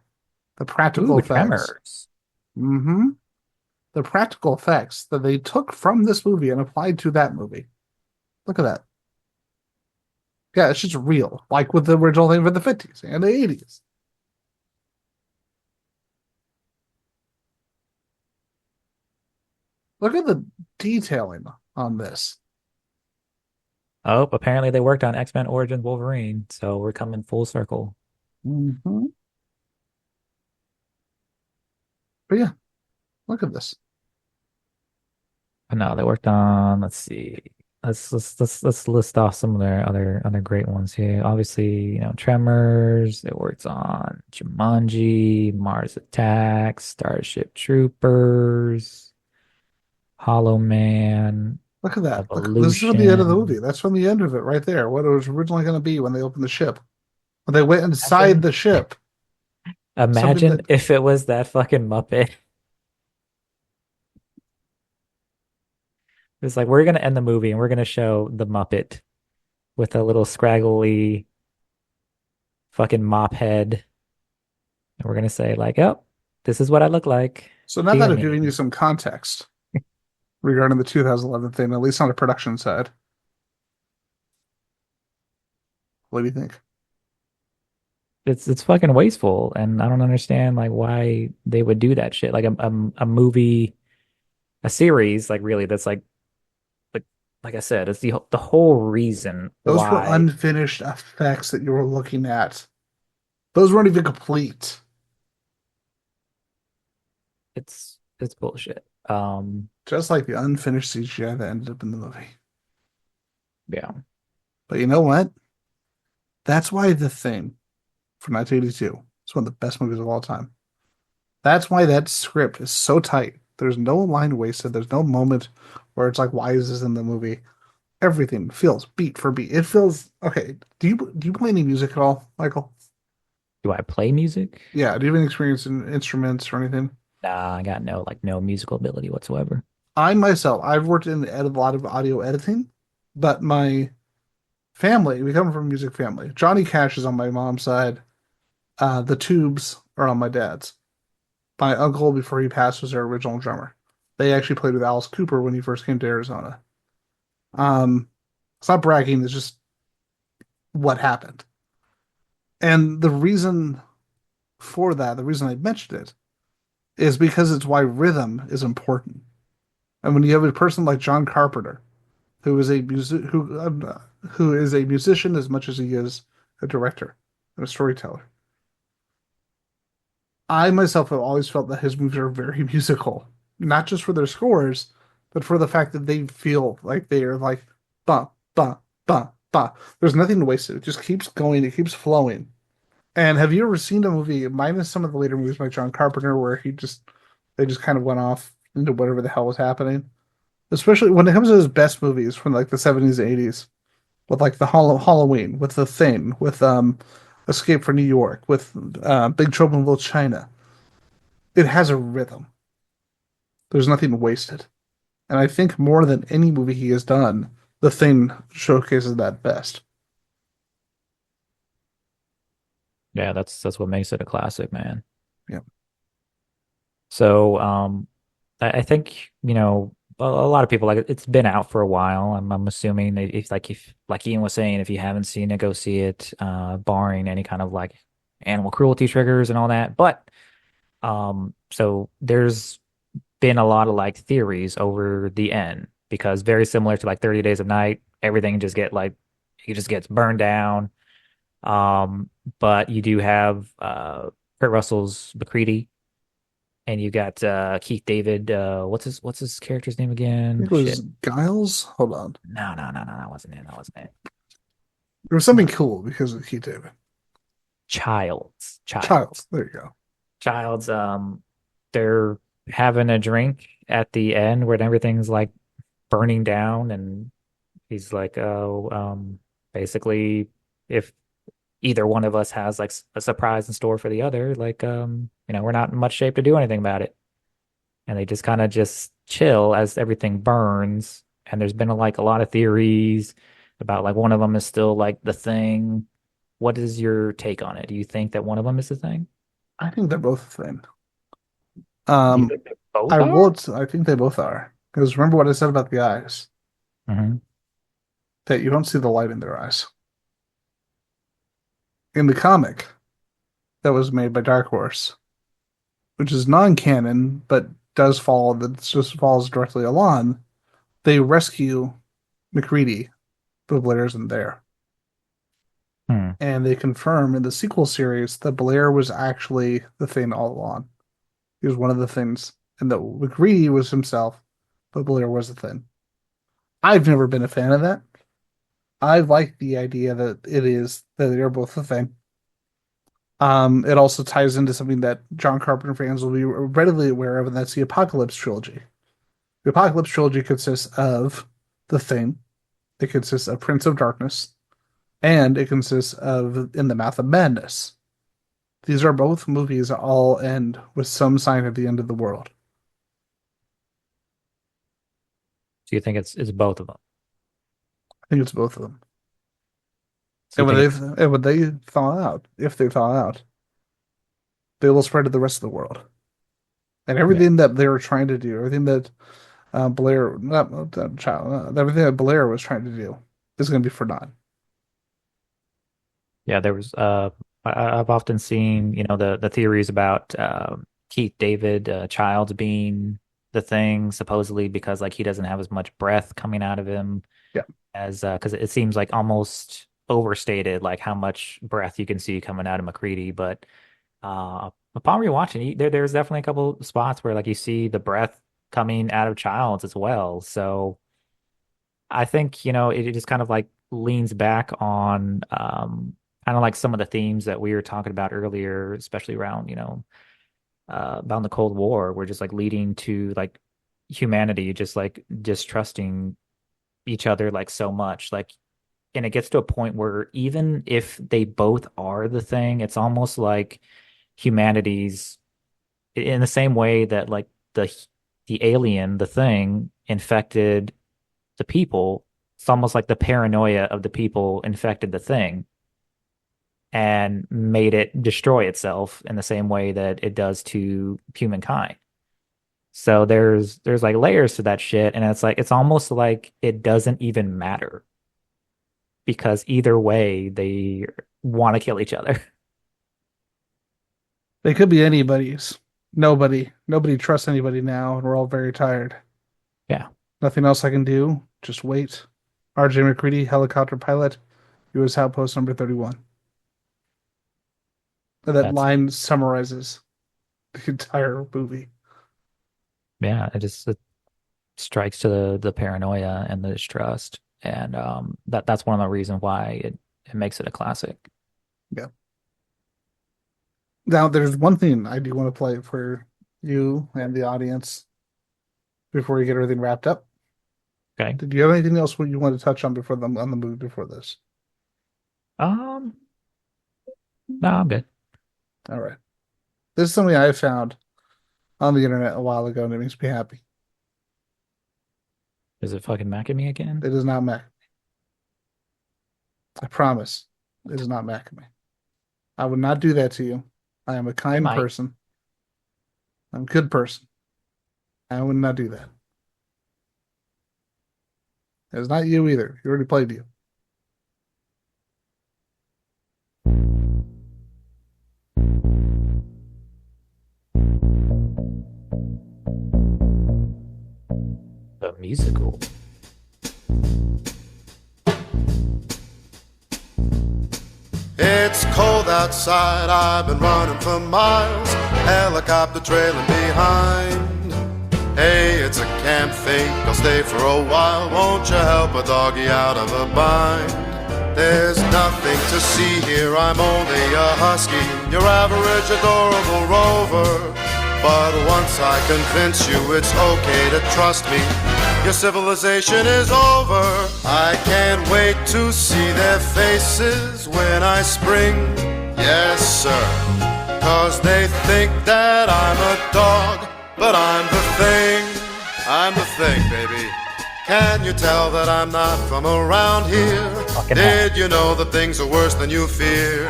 the practical Ooh, effects, Tremors. hmm the practical effects that they took from this movie and applied to that movie. Look at that. Yeah, it's just real, like with the original thing for the 50s and the 80s. Look at the detailing on this. Oh, apparently they worked on X-Men Origins Wolverine, so we're coming full circle. Hmm. But yeah, look at this. But no, they worked on, let's see. Let's list off some of their other great ones here. Obviously, Tremors, they worked on Jumanji, Mars Attacks, Starship Troopers, Hollow Man, Look at that. Look, this is from the end of the movie. Evolution. That's from the end of it right there. What it was originally going to be when they opened the ship. When they went inside Imagine, the ship, something imagine that if it was that fucking Muppet. It's like we're gonna end the movie and we're gonna show the Muppet with a little scraggly fucking mop head. And we're gonna say like, "Oh, this is what I look like. so now that Dear I've given you me." some context regarding the 2011 thing, at least on the production side, what do you think? It's fucking wasteful, and I don't understand like why they would do that shit. Like a movie, a series, like really that's like like I said, it's the whole reason Those were why unfinished effects that you were looking at. Those weren't even complete. it's bullshit. Just like the unfinished CGI that ended up in the movie. Yeah. But you know what? That's why The Thing from 1982 is one of the best movies of all time. That's why that script is so tight. There's no line wasted. There's no moment where it's like, why is this in the movie? Everything feels beat for beat. It feels okay. Do you play any music at all, Michael? Do I play music? Yeah. Do you have any experience in instruments or anything? Nah, I got no musical ability whatsoever. I myself, I've worked in a lot of audio editing, but my family, we come from a music family. Johnny Cash is on my mom's side. The Tubes are on my dad's. My uncle, before he passed, was their original drummer. They actually played with Alice Cooper when he first came to Arizona. Um, it's not bragging, it's just what happened. And the reason for that, the reason I mentioned it, is because it's why rhythm is important. And when you have a person like John Carpenter, who is a who is a musician as much as he is a director and a storyteller, I myself have always felt that his movies are very musical, not just for their scores, but for the fact that they feel like they are like ba ba ba ba. There's nothing wasted. It just keeps going. It keeps flowing. And have you ever seen a movie, minus some of the later movies by John Carpenter, where they just kind of went off into whatever the hell was happening? Especially when it comes to his best movies from like the 70s, 80s, with like the Halloween, with The Thing, with Escape from New York, with Big Trouble in Little China. It has a rhythm. There's nothing wasted. And I think more than any movie he has done, The Thing showcases that best. Yeah, that's what makes it a classic, man. Yeah. So, I think, a lot of people like it's been out for a while. I'm assuming that if like Ian was saying, if you haven't seen it, go see it, barring any kind of like animal cruelty triggers and all that. But so there's been a lot of like theories over the end because very similar to like 30 Days of Night, everything just it just gets burned down. But you do have Kurt Russell's MacReady, and you got Keith David. What's his character's name I think again? it was Shit. Giles. Hold on. No, that wasn't it. That wasn't it. There was something cool because of Keith David. Childs. Childs. There you go. Childs. They're having a drink at the end where everything's like burning down, and he's like, "Oh, basically, if either one of us has like a surprise in store for the other, like, we're not in much shape to do anything about it." And they just kind of just chill as everything burns. And there's been like a lot of theories about like one of them is still like the thing. What is your take on it? Do you think that one of them is the thing? I think they're both the same. You Um, think that? Both I are? will. I think they both are. Because remember what I said about the eyes, Hmm. that you don't see the light in their eyes. In the comic that was made by Dark Horse, which is non-canon but does follow that just falls directly along, they rescue MacReady, but Blair isn't there. Hmm. And they confirm in the sequel series that Blair was actually the thing all along. He was one of the things, and that MacReady was himself, but Blair was the thing. I've never been a fan of that. I like the idea that it is that they're both a thing. It also ties into something that John Carpenter fans will be readily aware of, and that's the Apocalypse trilogy. The Apocalypse trilogy consists of The Thing, it consists of Prince of Darkness, and it consists of In the Mouth of Madness. These are both movies that all end with some sign of the end of the world. So you think it's both of them? I think it's both of them. So you think it's And when they thaw out, if they thaw out, they will spread to the rest of the world. And yeah. everything that they were trying to do, everything that Blair, everything that Blair was trying to do is going to be for naught. Yeah, there was I've often seen, the theories about Keith David Childs being the thing supposedly because like he doesn't have as much breath coming out of him Yeah. as because it seems like almost overstated like how much breath you can see coming out of MacReady, but upon rewatching, there's definitely a couple spots where like you see the breath coming out of Childs as well. So I think, it just kind of like leans back on kind of like some of the themes that we were talking about earlier, especially around, about the Cold War, were just like leading to like humanity just like distrusting each other like so much. Like, and it gets to a point where even if they both are the thing, it's almost like humanity's in the same way that like the alien, the thing, infected the people. It's almost like the paranoia of the people infected the thing and made it destroy itself in the same way that it does to humankind. So there's like layers to that shit, and it's like it's almost like it doesn't even matter because either way they want to kill each other. They could be anybody's. Nobody trusts anybody now, and we're all very tired. Yeah, Nothing else I can do. Just wait. R.J. MacReady, helicopter pilot, U.S. Outpost number 31. And that that's line summarizes the entire movie. yeah, it strikes to the paranoia and the distrust, and that's one of the reasons why it makes it a classic. Yeah. Now, there's one thing I do want to play for you and the audience before we get everything wrapped up. Okay. Did you have anything else you want to touch on before on the movie before this? Um, no, I'm good. All right. This is something I found on the internet a while ago, and it makes me happy. Is it fucking Mac at me again? It is not Mac. I promise. It is not Mac. I would not do that to you. I am a I kind might. person. I'm a good person. I would not do that. It's not you either. You already played you. The musical. It's cold outside, I've been running for miles, helicopter trailing behind. Hey, it's a camp fate, I'll stay for a while, won't you help a doggy out of a bind? There's nothing to see here, I'm only a husky, your average adorable rover. But once I convince you it's okay to trust me, your civilization is over. I can't wait to see their faces when I spring. Yes, sir. 'Cause they think that I'm a dog, but I'm the thing. I'm the thing, baby. Can you tell that I'm not from around here? Fucking hell. Did you know that things are worse than you feared?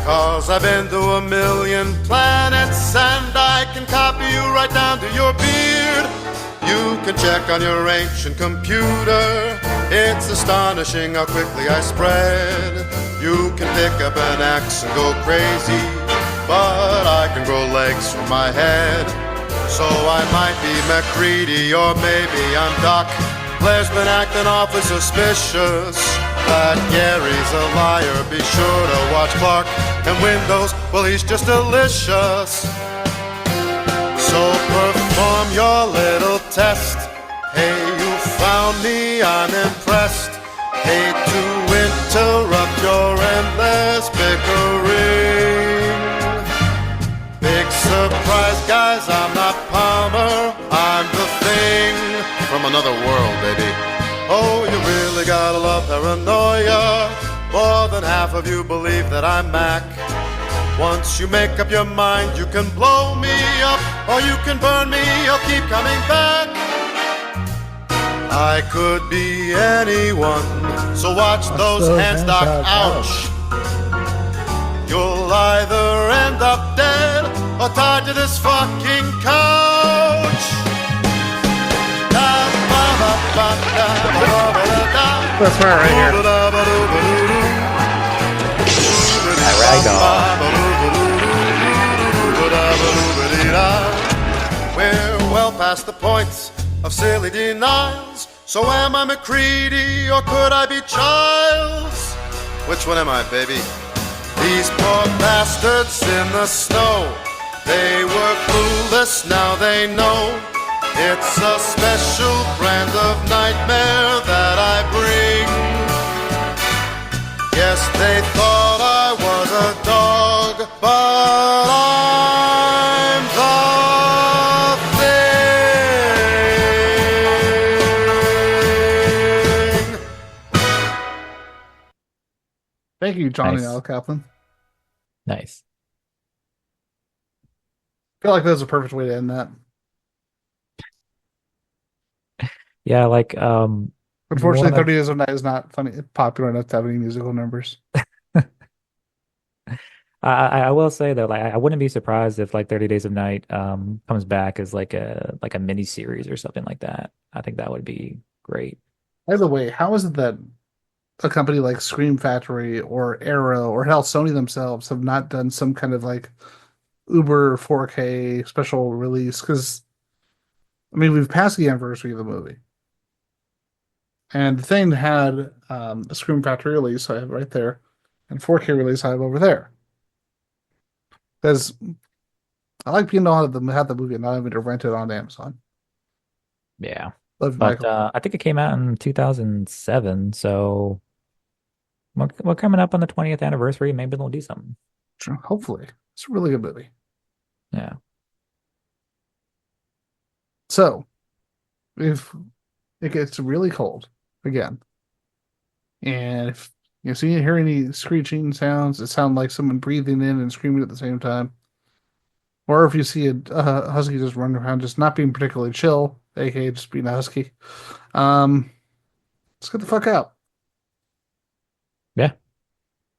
Cause I've been to a million planets and I can copy you right down to your beard. You can check on your ancient computer. It's astonishing how quickly I spread. You can pick up an axe and go crazy, but I can grow legs from my head. So I might be MacReady or maybe I'm Doc. Blair's been acting awfully suspicious. That Gary's a liar. Be sure to watch Clark and Windows. Well, he's just delicious. So perform your little test. Hey, you found me, I'm impressed. Hate to interrupt your endless bickering. Big surprise, guys, I'm not Palmer. I'm the thing from another world, baby. Oh, you really gotta love paranoia. More than half of you believe that I'm Mac. Once you make up your mind, you can blow me up or you can burn me, I'll keep coming back. I could be anyone, so watch those hands, Doc, ouch. You'll either end up dead or tied to this fucking couch. That's right here. We're well past the point of silly denials. So am I MacReady or could I be Childs? Which one am I, baby? These poor bastards in the snow, they were clueless, now they know. It's a special brand of nightmare that I bring. Yes, they thought I was a dog, but I'm the thing. Thank you, Johnny Nice. L. Kaplan. Nice. I feel like that was a perfect way to end that. Yeah, like Unfortunately, one of 30 Days of Night is not funny, popular enough to have any musical numbers. I will say though, like I wouldn't be surprised if like 30 Days of Night comes back as like a mini series or something like that. I think that would be great. By the way, how is it that a company like Scream Factory or Arrow or hell, Sony themselves have not done some kind of like Uber 4K special release? Because, I mean, we've passed the anniversary of the movie. And the thing had a Scream Factory release, I have right there, and 4K release I have over there. Because I like being able to have the movie and not having to rent it on Amazon. Yeah. Love But Michael. I think it came out in 2007, so we're coming up on the 20th anniversary. Maybe they'll do something. Hopefully. It's a really good movie. Yeah. So, if it gets really cold again, and if you see hear any screeching sounds that sound like someone breathing in and screaming at the same time, or if you see a husky just running around just not being particularly chill, aka just being a husky, let's get the fuck out. Yeah.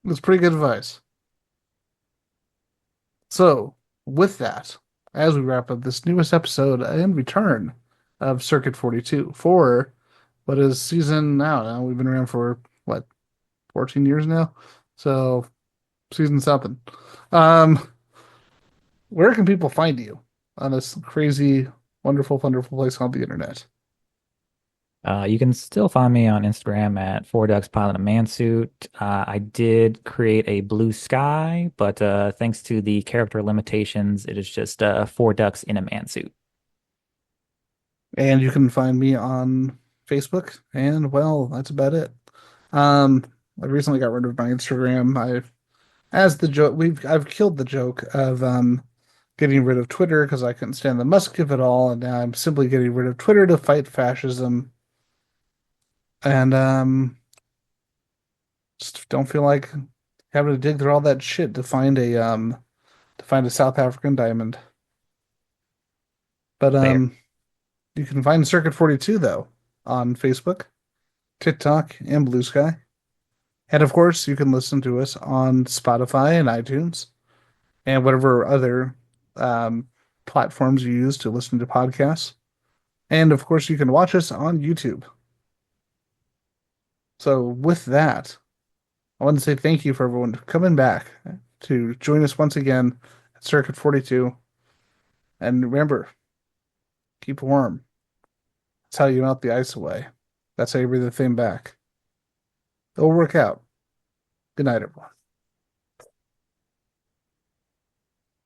It's pretty good advice. So, with that, as we wrap up this newest episode and return of Circuit 42 for what is season now? We've been around for what, 14 years now? So, season something. Where can people find you on this crazy, wonderful, wonderful place called the internet? You can still find me on Instagram at Four Ducks Pilot a Man Suit. I did create a blue sky, but thanks to the character limitations, it is just four ducks in a man suit. And you can find me on Facebook, and well, that's about it. I recently got rid of my Instagram. I've killed the joke of getting rid of Twitter because I couldn't stand the Musk of it all, and now I'm simply getting rid of Twitter to fight fascism. And just don't feel like having to dig through all that shit to find a South African diamond. But Fair. you can find Circuit 42 though on Facebook, TikTok, and Blue Sky. And of course, you can listen to us on Spotify and iTunes and whatever other um, platforms you use to listen to podcasts. And of course, you can watch us on YouTube. So, with that, I want to say thank you for everyone coming back to join us once again at Circuit 42. And remember, keep warm. That's how you melt the ice away. That's how you breathe the thing back. It'll work out. Good night, everyone.